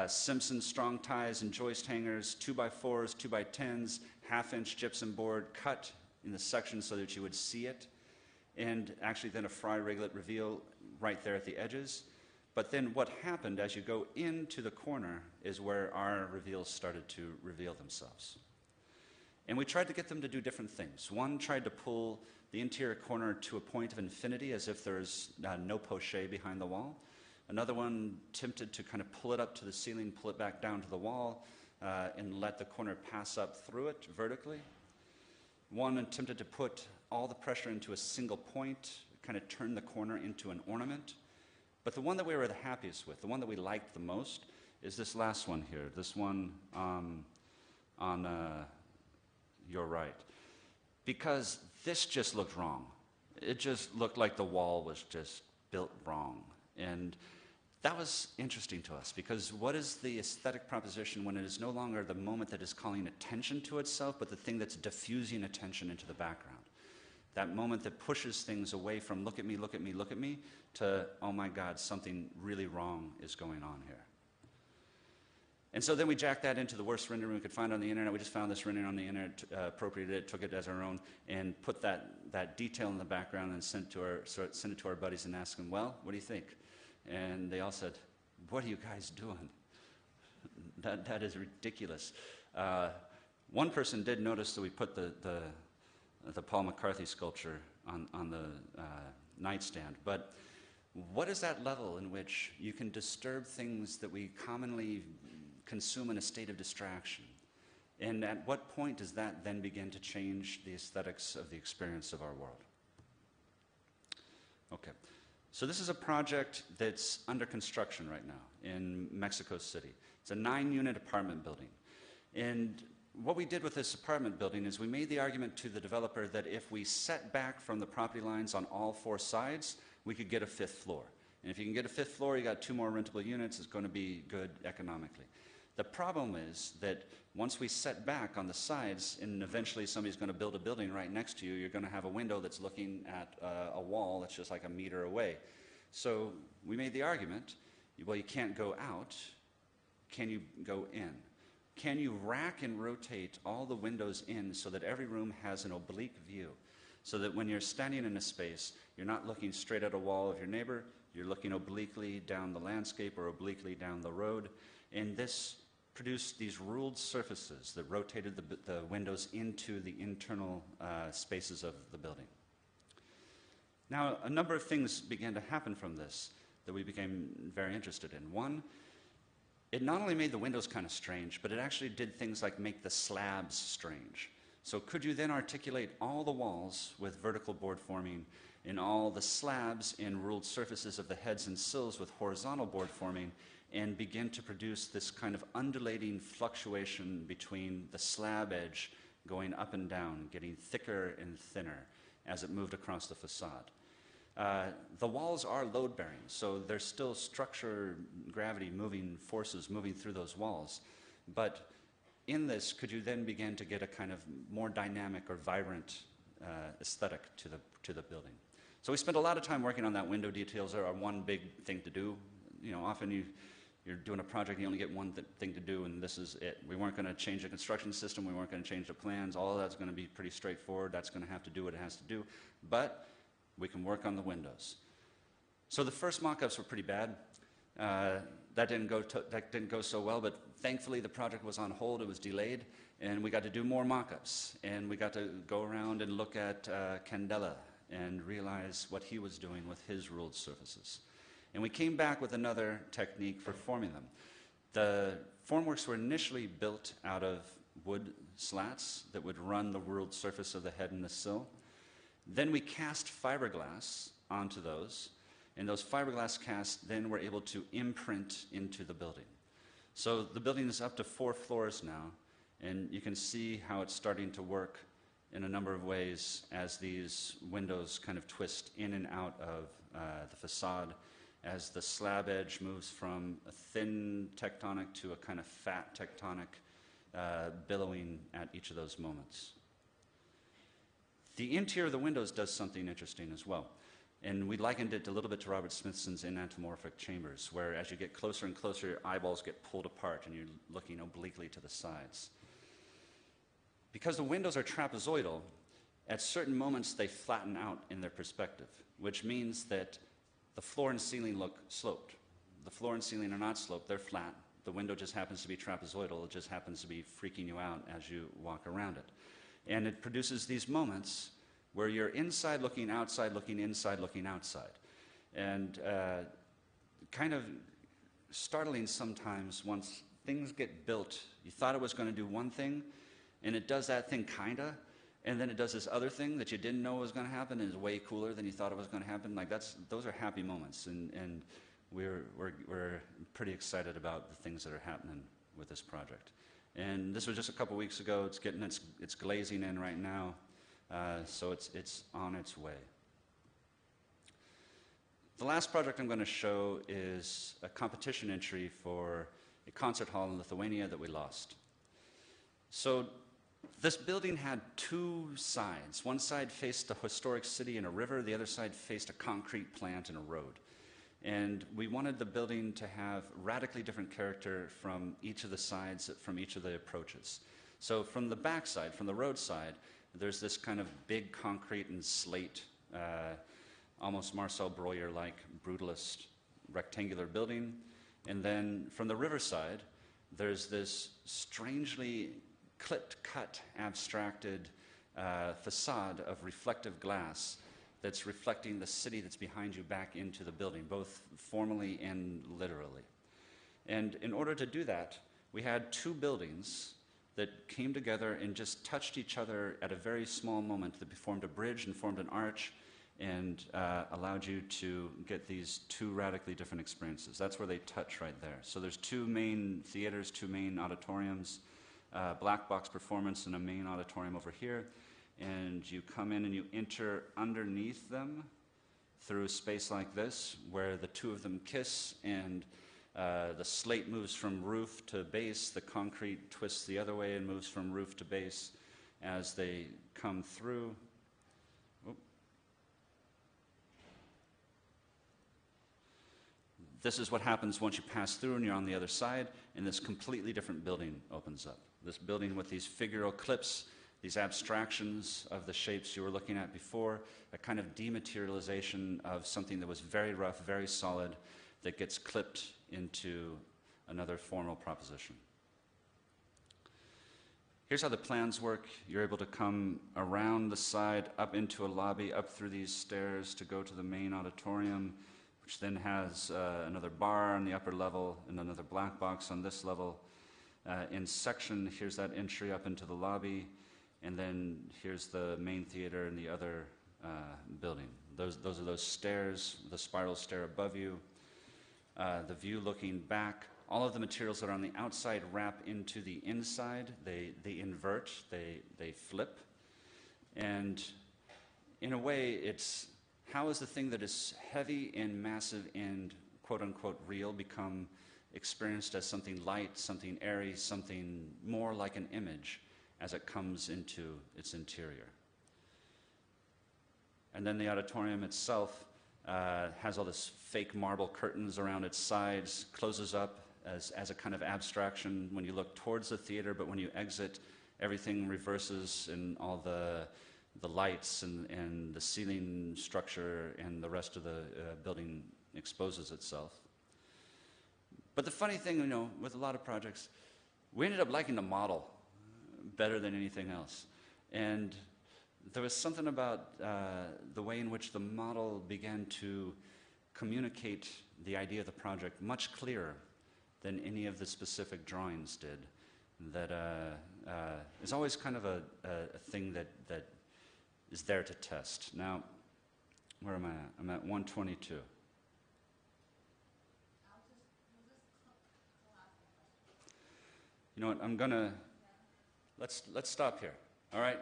Simpson strong ties and joist hangers, 2x4s, 2x10s, half-inch gypsum board cut in the section so that you would see it, and actually then a Frey-Reglet reveal right there at the edges. But then what happened as you go into the corner is where our reveals started to reveal themselves. And we tried to get them to do different things. One tried to pull the interior corner to a point of infinity as if there's no poche behind the wall. Another one attempted to kind of pull it up to the ceiling, pull it back down to the wall, and let the corner pass up through it vertically. One attempted to put all the pressure into a single point, kind of turn the corner into an ornament. But the one that we were the happiest with, the one that we liked the most, is this last one here, this one on your right. Because this just looked wrong. It just looked like the wall was just built wrong. And that was interesting to us, because what is the aesthetic proposition when it is no longer the moment that is calling attention to itself, but the thing that's diffusing attention into the background? That moment that pushes things away from look at me, look at me, look at me, to, oh my God, something really wrong is going on here. And so then we jacked that into the worst rendering we could find on the internet. We just found this rendering on the internet, appropriated it, took it as our own, and put that detail in the background and sent it to our buddies and asked them, well, what do you think? And they all said, what are you guys doing? That is ridiculous. One person did notice that we put the Paul McCarthy sculpture on the nightstand, but what is that level in which you can disturb things that we commonly consume in a state of distraction? And at what point does that then begin to change the aesthetics of the experience of our world? Okay, so this is a project that's under construction right now in Mexico City. It's a 9-unit apartment building. And what we did with this apartment building is we made the argument to the developer that if we set back from the property lines on all 4 sides, we could get a 5th floor. And if you can get a 5th floor, you got 2 more rentable units, it's going to be good economically. The problem is that once we set back on the sides, and eventually somebody's going to build a building right next to you, you're going to have a window that's looking at a wall that's just like a meter away. So we made the argument, well, you can't go out, can you go in? Can you rack and rotate all the windows in so that every room has an oblique view? So that when you're standing in a space, you're not looking straight at a wall of your neighbor, you're looking obliquely down the landscape or obliquely down the road. And this produced these ruled surfaces that rotated the windows into the internal spaces of the building. Now, a number of things began to happen from this that we became very interested in. One, it not only made the windows kind of strange, but it actually did things like make the slabs strange. So could you then articulate all the walls with vertical board forming and all the slabs in ruled surfaces of the heads and sills with horizontal board forming, and begin to produce this kind of undulating fluctuation between the slab edge going up and down, getting thicker and thinner as it moved across the facade? The walls are load-bearing, so there's still structure, gravity, moving forces moving through those walls. But in this, could you then begin to get a kind of more dynamic or vibrant aesthetic to the building? So we spent a lot of time working on that. Window details are one big thing to do. You know, often you're doing a project, you only get one thing to do, and this is it. We weren't going to change the construction system. We weren't going to change the plans. All of that's going to be pretty straightforward. That's going to have to do what it has to do. But we can work on the windows. So the first mock-ups were pretty bad. That didn't go so well, but thankfully the project was on hold. It was delayed, and we got to do more mock-ups. And we got to go around and look at Candela and realize what he was doing with his ruled surfaces. And we came back with another technique for forming them. The formworks were initially built out of wood slats that would run the ruled surface of the head and the sill. Then we cast fiberglass onto those, and those fiberglass casts then were able to imprint into the building. So the building is up to 4 floors now, and you can see how it's starting to work in a number of ways as these windows kind of twist in and out of the facade, as the slab edge moves from a thin tectonic to a kind of fat tectonic, billowing at each of those moments. The interior of the windows does something interesting as well. And we likened it a little bit to Robert Smithson's enantiomorphic chambers, where as you get closer and closer, your eyeballs get pulled apart and you're looking obliquely to the sides. Because the windows are trapezoidal, at certain moments they flatten out in their perspective, which means that the floor and ceiling look sloped. The floor and ceiling are not sloped, they're flat. The window just happens to be trapezoidal, it just happens to be freaking you out as you walk around it. And it produces these moments where you're inside looking outside, looking inside, looking outside. And kind of startling sometimes once things get built. You thought it was going to do one thing, and it does that thing kinda, and then it does this other thing that you didn't know was going to happen and is way cooler than you thought it was going to happen. Like those are happy moments, and we're pretty excited about the things that are happening with this project. And this was just a couple weeks ago. It's getting it's glazing in right now, so it's on its way. The last project I'm going to show is a competition entry for a concert hall in Lithuania that we lost. So this building had 2 sides. One side faced a historic city and a river. The other side faced a concrete plant and a road. And we wanted the building to have radically different character from each of the sides, from each of the approaches. So from the back side, from the road side, there's this kind of big concrete and slate, almost Marcel Breuer-like brutalist rectangular building. And then from the riverside, there's this strangely clipped, cut, abstracted facade of reflective glass that's reflecting the city that's behind you back into the building, both formally and literally. And in order to do that, we had 2 buildings that came together and just touched each other at a very small moment that formed a bridge and formed an arch and allowed you to get these 2 radically different experiences. That's where they touch right there. So there's 2 main theaters, 2 main auditoriums, black box performance in a main auditorium over here. And you come in and you enter underneath them through a space like this where the 2 of them kiss, and the slate moves from roof to base, the concrete twists the other way and moves from roof to base as they come through. Oop. This is what happens once you pass through and you're on the other side, and this completely different building opens up. This building with these figural clips, these abstractions of the shapes you were looking at before, a kind of dematerialization of something that was very rough, very solid, that gets clipped into another formal proposition. Here's how the plans work. You're able to come around the side, up into a lobby, up through these stairs to go to the main auditorium, which then has another bar on the upper level and another black box on this level. In section, here's that entry up into the lobby. And then here's the main theater and the other building. Those are those stairs, the spiral stair above you. The view looking back. All of the materials that are on the outside wrap into the inside. They invert, they flip. And in a way, it's how is the thing that is heavy and massive and quote-unquote real become experienced as something light, something airy, something more like an image as it comes into its interior. And then the auditorium itself has all this fake marble curtains around its sides, closes up as a kind of abstraction when you look towards the theater, but when you exit, everything reverses and all the lights and the ceiling structure and the rest of the building exposes itself. But the funny thing, you know, with a lot of projects, we ended up liking the model better than anything else. And there was something about the way in which the model began to communicate the idea of the project much clearer than any of the specific drawings did. That is always kind of a thing that is there to test. Now, where am I at? I'm at 122. You know what? I'm gonna let's stop here. All right.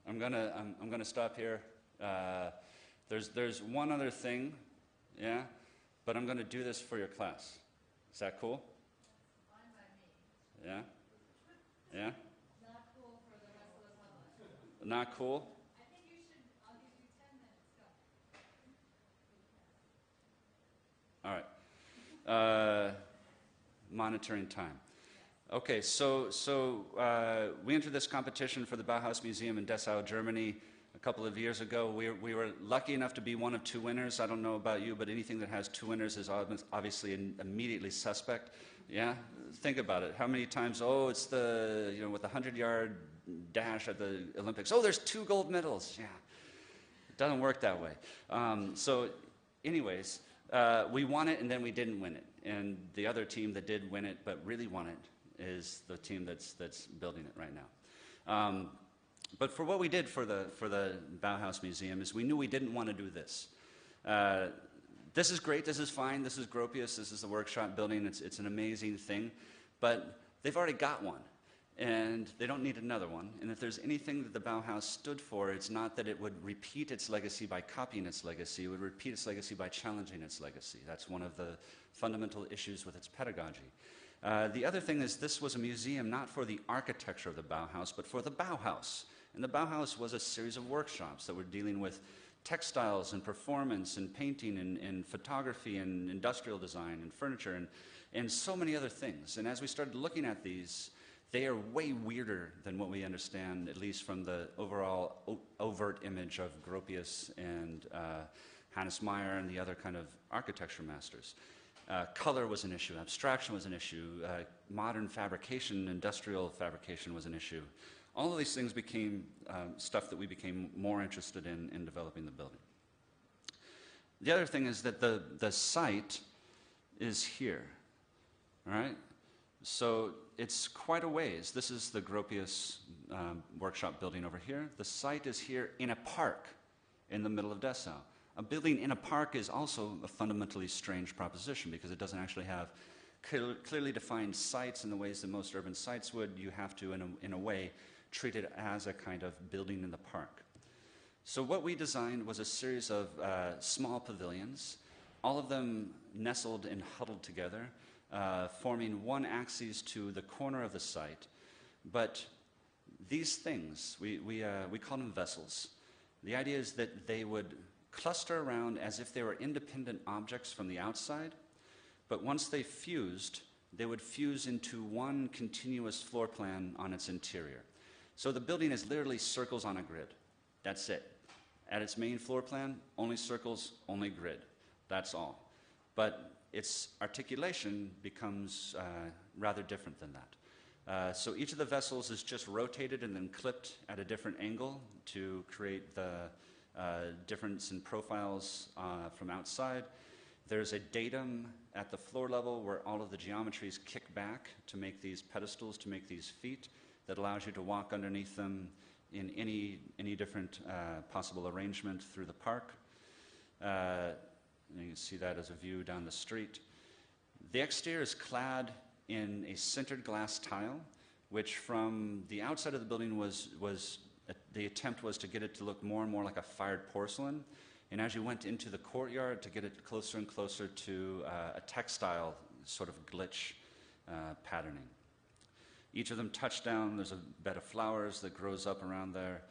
I'm gonna stop here. There's one other thing, yeah, but I'm gonna do this for your class. Is that cool? Fine by me. Yeah. Yeah. Not cool for the rest of the public. Not cool. I think you should. I'll give you 10 minutes. Go. All right. Monitoring time. Okay, so we entered this competition for the Bauhaus Museum in Dessau, Germany, a couple of years ago. We were lucky enough to be one of 2 winners. I don't know about you, but anything that has 2 winners is obviously immediately suspect. Yeah, think about it. How many times? Oh, it's the with the 100-yard dash at the Olympics. Oh, there's 2 gold medals. Yeah, it doesn't work that way. Anyways, we won it and then we didn't win it. And the other team that did win it but really won it is the team that's building it right now. But for what we did for the Bauhaus Museum is we knew we didn't want to do this. This is great, this is fine, this is Gropius, this is the workshop building, it's an amazing thing, but they've already got one, and they don't need another one. And if there's anything that the Bauhaus stood for, it's not that it would repeat its legacy by copying its legacy, it would repeat its legacy by challenging its legacy. That's one of the fundamental issues with its pedagogy. The other thing is this was a museum not for the architecture of the Bauhaus, but for the Bauhaus. And the Bauhaus was a series of workshops that were dealing with textiles and performance and painting and photography and industrial design and furniture and so many other things. And as we started looking at these, they are way weirder than what we understand, at least from the overall overt image of Gropius and Hannes Meyer and the other kind of architecture masters. Color was an issue, abstraction was an issue, modern fabrication, industrial fabrication was an issue. All of these things became stuff that we became more interested in developing the building. The other thing is that the site is here, all right? So it's quite a ways. This is the Gropius workshop building over here. The site is here in a park in the middle of Dessau. A building in a park is also a fundamentally strange proposition because it doesn't actually have clearly defined sites in the ways that most urban sites would. You have to, in a way, treat it as a kind of building in the park. So what we designed was a series of small pavilions, all of them nestled and huddled together, forming one axis to the corner of the site. But these things, we call them vessels. The idea is that they would cluster around as if they were independent objects from the outside, but once they fused, they would fuse into one continuous floor plan on its interior. So the building is literally circles on a grid. That's it. At its main floor plan, only circles, only grid. That's all. But its articulation becomes rather different than that. So each of the vessels is just rotated and then clipped at a different angle to create the difference in profiles from outside. There's a datum at the floor level where all of the geometries kick back to make these pedestals, to make these feet, that allows you to walk underneath them in any different possible arrangement through the park. You can see that as a view down the street. The exterior is clad in a sintered glass tile, which from the outside of the building was the attempt was to get it to look more and more like a fired porcelain. And as you went into the courtyard to get it closer and closer to a textile sort of glitch patterning. Each of them touch down. There's a bed of flowers that grows up around there.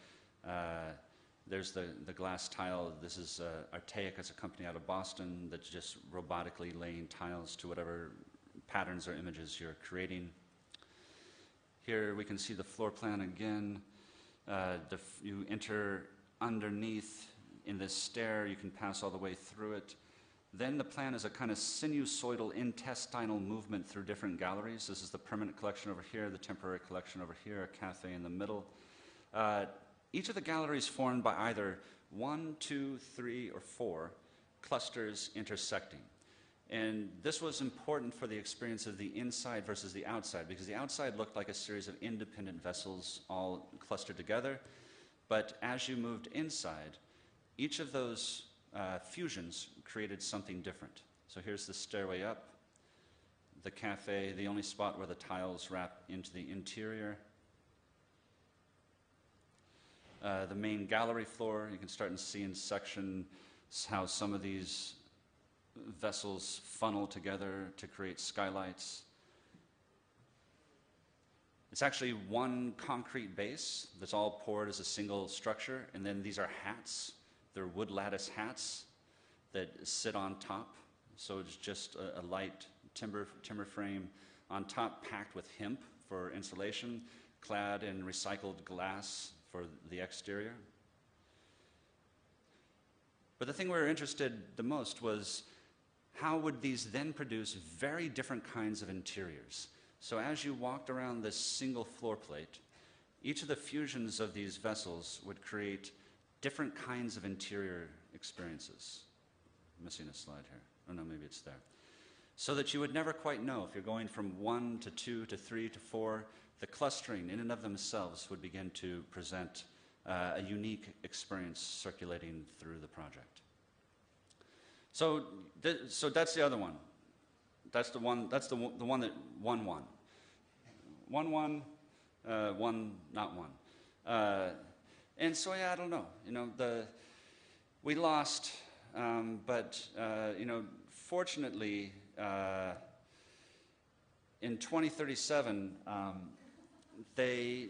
There's the glass tile. This is Archaic. It's a company out of Boston that's just robotically laying tiles to whatever patterns or images you're creating. Here we can see the floor plan again. You enter underneath in this stair. You can pass all the way through it. Then the plan is a kind of sinusoidal intestinal movement through different galleries. This is the permanent collection over here, the temporary collection over here, a cafe in the middle. Each of the galleries formed by either 1, 2, 3, or 4 clusters intersecting. And this was important for the experience of the inside versus the outside, because the outside looked like a series of independent vessels all clustered together. But as you moved inside, each of those fusions created something different. So here's the stairway up, the cafe, the only spot where the tiles wrap into the interior. The main gallery floor, you can start and see in section how some of these vessels funnel together to create skylights. It's actually one concrete base that's all poured as a single structure, and then these are hats. They're wood lattice hats that sit on top. So it's just a light timber frame on top, packed with hemp for insulation, clad in recycled glass for the exterior. But the thing we were interested the most was how would these then produce very different kinds of interiors. So as you walked around this single floor plate, each of the fusions of these vessels would create different kinds of interior experiences. I'm missing a slide here. Oh no, maybe it's there. So that you would never quite know if you're going from 1 to 2 to 3 to 4, the clustering in and of themselves would begin to present a unique experience circulating through the project. So that's the other one. That's the one that won one. One, not one. And so yeah, I don't know. We lost, but fortunately, in 2037, they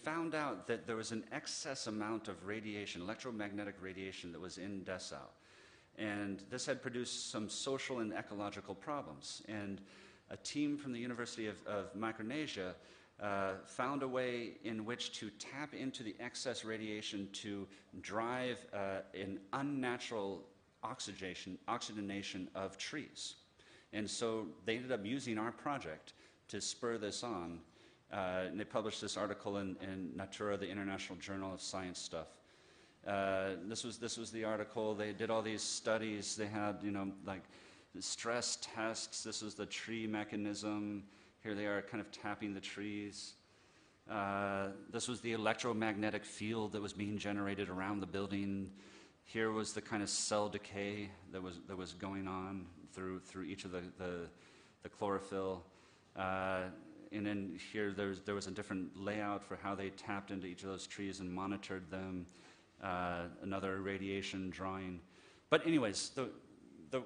found out that there was an excess amount of radiation, electromagnetic radiation, that was in Dessau. And this had produced some social and ecological problems. And a team from the University of Micronesia found a way in which to tap into the excess radiation to drive an unnatural oxygenation of trees. And so they ended up using our project to spur this on. And they published this article in Natura, the International Journal of Science stuff. This was the article. They did all these studies. They had, like stress tests. This was the tree mechanism. Here they are kind of tapping the trees. This was the electromagnetic field that was being generated around the building. Here was the kind of cell decay that was going on through each of the chlorophyll. And then here there was a different layout for how they tapped into each of those trees and monitored them. Another radiation drawing. But anyways,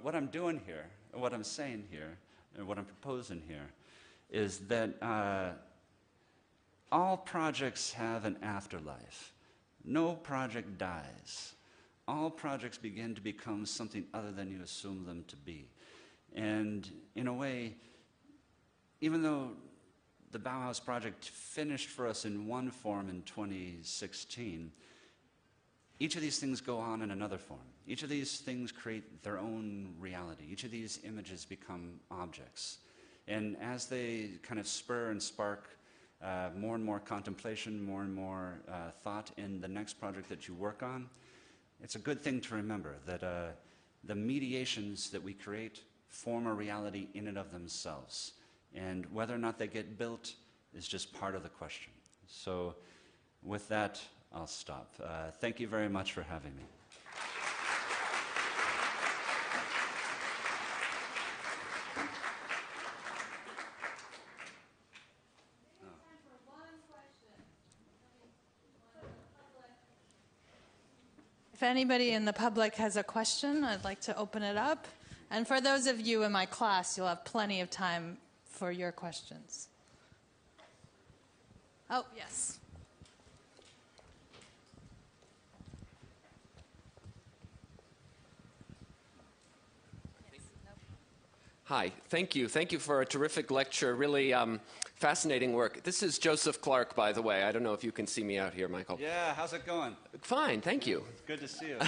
what I'm doing here, what I'm saying here, and what I'm proposing here, is that all projects have an afterlife. No project dies. All projects begin to become something other than you assume them to be. And in a way, even though the Bauhaus project finished for us in one form in 2016, each of these things go on in another form. Each of these things create their own reality. Each of these images become objects. And as they kind of spur and spark more and more contemplation, more and more thought in the next project that you work on, it's a good thing to remember that the mediations that we create form a reality in and of themselves. And whether or not they get built is just part of the question. So with that, I'll stop. Thank you very much for having me. Time for one question. If anybody in the public has a question, I'd like to open it up. And for those of you in my class, you'll have plenty of time for your questions. Oh, yes. Hi, thank you. Thank you for a terrific lecture, really fascinating work. This is Joseph Clark, by the way. I don't know if you can see me out here, Michael. Yeah, how's it going? Fine, thank you. It's good to see you.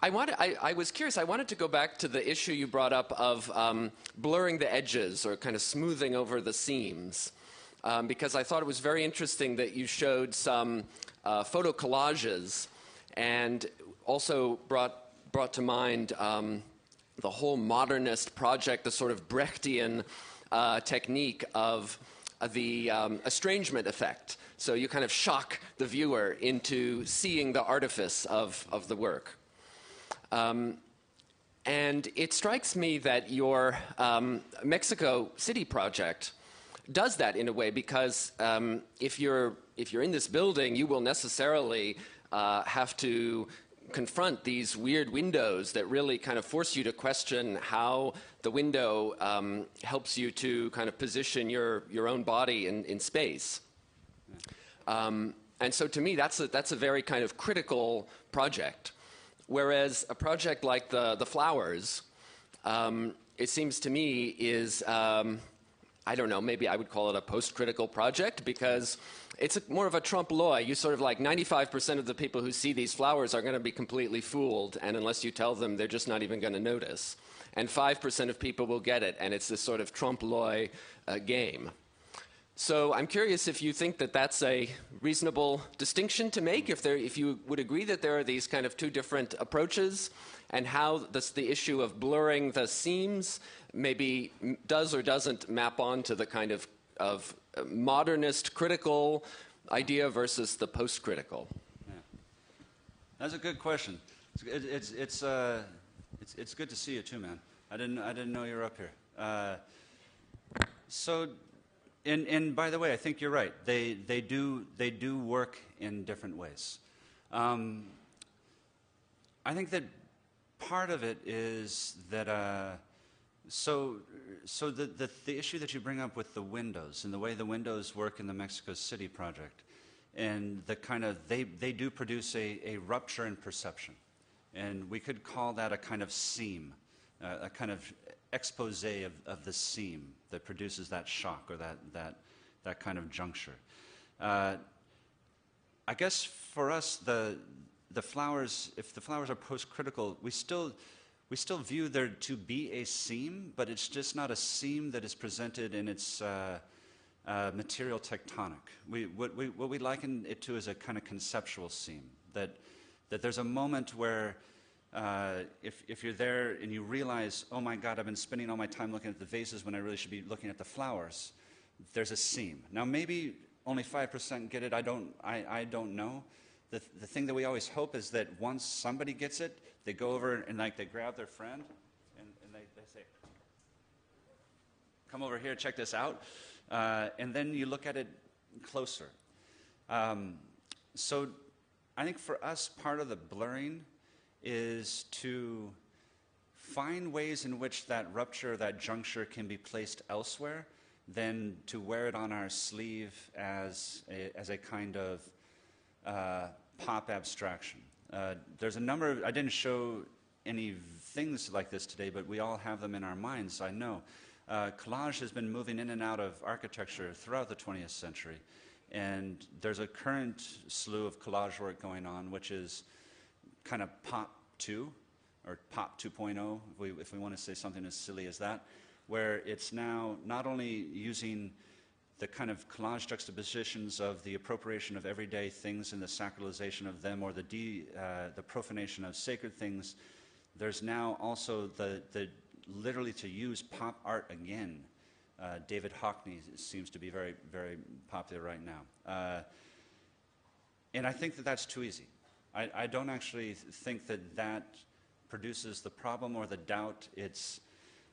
I was curious. I wanted to go back to the issue you brought up of blurring the edges or kind of smoothing over the seams, because I thought it was very interesting that you showed some photo collages and also brought to mind the whole modernist project, the sort of Brechtian technique of the estrangement effect. So you kind of shock the viewer into seeing the artifice of the work. And it strikes me that your Mexico City project does that in a way, because if you're in this building, you will necessarily have to confront these weird windows that really kind of force you to question how the window helps you to kind of position your own body in space. And so to me, that's a very kind of critical project. Whereas a project like the flowers, it seems to me is, I don't know, maybe I would call it a post-critical project, because it's more of a trompe-l'oeil. You sort of like 95% of the people who see these flowers are going to be completely fooled, and unless you tell them, they're just not even going to notice. And 5% of people will get it, and it's this sort of trompe-l'oeil game. So I'm curious if you think that that's a reasonable distinction to make, if you would agree that there are these kind of two different approaches, and how the issue of blurring the seams maybe does or doesn't map onto the kind of modernist critical idea versus the post-critical. Yeah. That's a good question. It's good to see you too, man. I didn't know you were up here. So, and by the way, I think you're right. They do work in different ways. I think that part of it is that so the issue that you bring up with the windows and the way the windows work in the Mexico City project, and the kind of they do produce a rupture in perception, and we could call that a kind of seam, a kind of expose of the seam that produces that shock or that kind of juncture. I guess for us the flowers, if the flowers are post-critical, we still view there to be a seam, but it's just not a seam that is presented in its material tectonic. What we liken it to is a kind of conceptual seam, that there's a moment where if you're there and you realize, oh my God, I've been spending all my time looking at the vases when I really should be looking at the flowers, there's a seam. Now maybe only 5% get it, I don't know. The thing that we always hope is that once somebody gets it, they go over and like they grab their friend and they say, come over here, check this out. And then you look at it closer. So I think for us, part of the blurring is to find ways in which that rupture, that juncture can be placed elsewhere than to wear it on our sleeve as a kind of pop abstraction. There's a number of, I didn't show any things like this today, but we all have them in our minds, I know. Collage has been moving in and out of architecture throughout the 20th century, and there's a current slew of collage work going on, which is kind of Pop 2, or Pop 2.0, if we want to say something as silly as that, where it's now not only using the kind of collage juxtapositions of the appropriation of everyday things and the sacralization of them, or the profanation of sacred things. There's now also the literally to use pop art again. David Hockney seems to be very, very popular right now. And I think that that's too easy. I don't actually think that produces the problem or the doubt. It's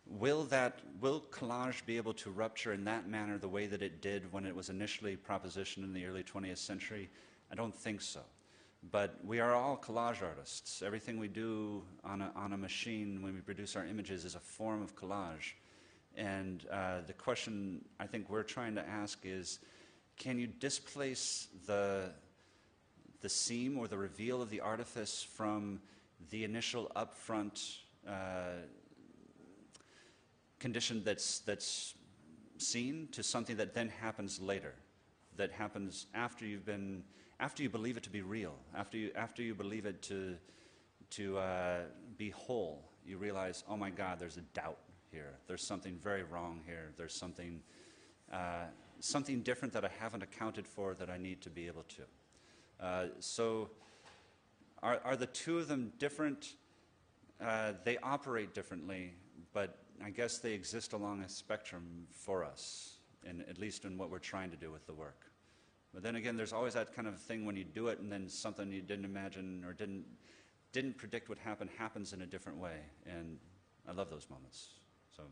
will collage be able to rupture in that manner the way that it did when it was initially propositioned in the early 20th century? I don't think so. But we are all collage artists. Everything we do on a machine when we produce our images is a form of collage. And the question I think we're trying to ask is, can you displace the seam or the reveal of the artifice from the initial upfront condition that's seen to something that then happens later, that happens after you believe it to be real, after you believe it to be whole? You realize, oh my God, there's a doubt here. There's something very wrong here. There's something different that I haven't accounted for that I need to be able to. So are the two of them different? They operate differently, but I guess they exist along a spectrum for us, at least in what we're trying to do with the work. But then again, there's always that kind of thing when you do it and then something you didn't imagine or didn't predict would happen happens in a different way. And I love those moments. So,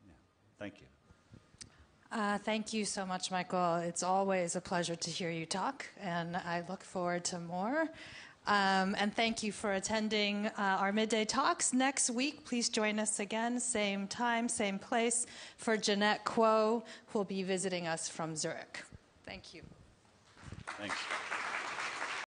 yeah, thank you. Thank you so much, Michael. It's always a pleasure to hear you talk, and I look forward to more. And thank you for attending our Midday Talks. Next week, please join us again, same time, same place, for Jeanette Kuo, who will be visiting us from Zurich. Thank you. Thanks.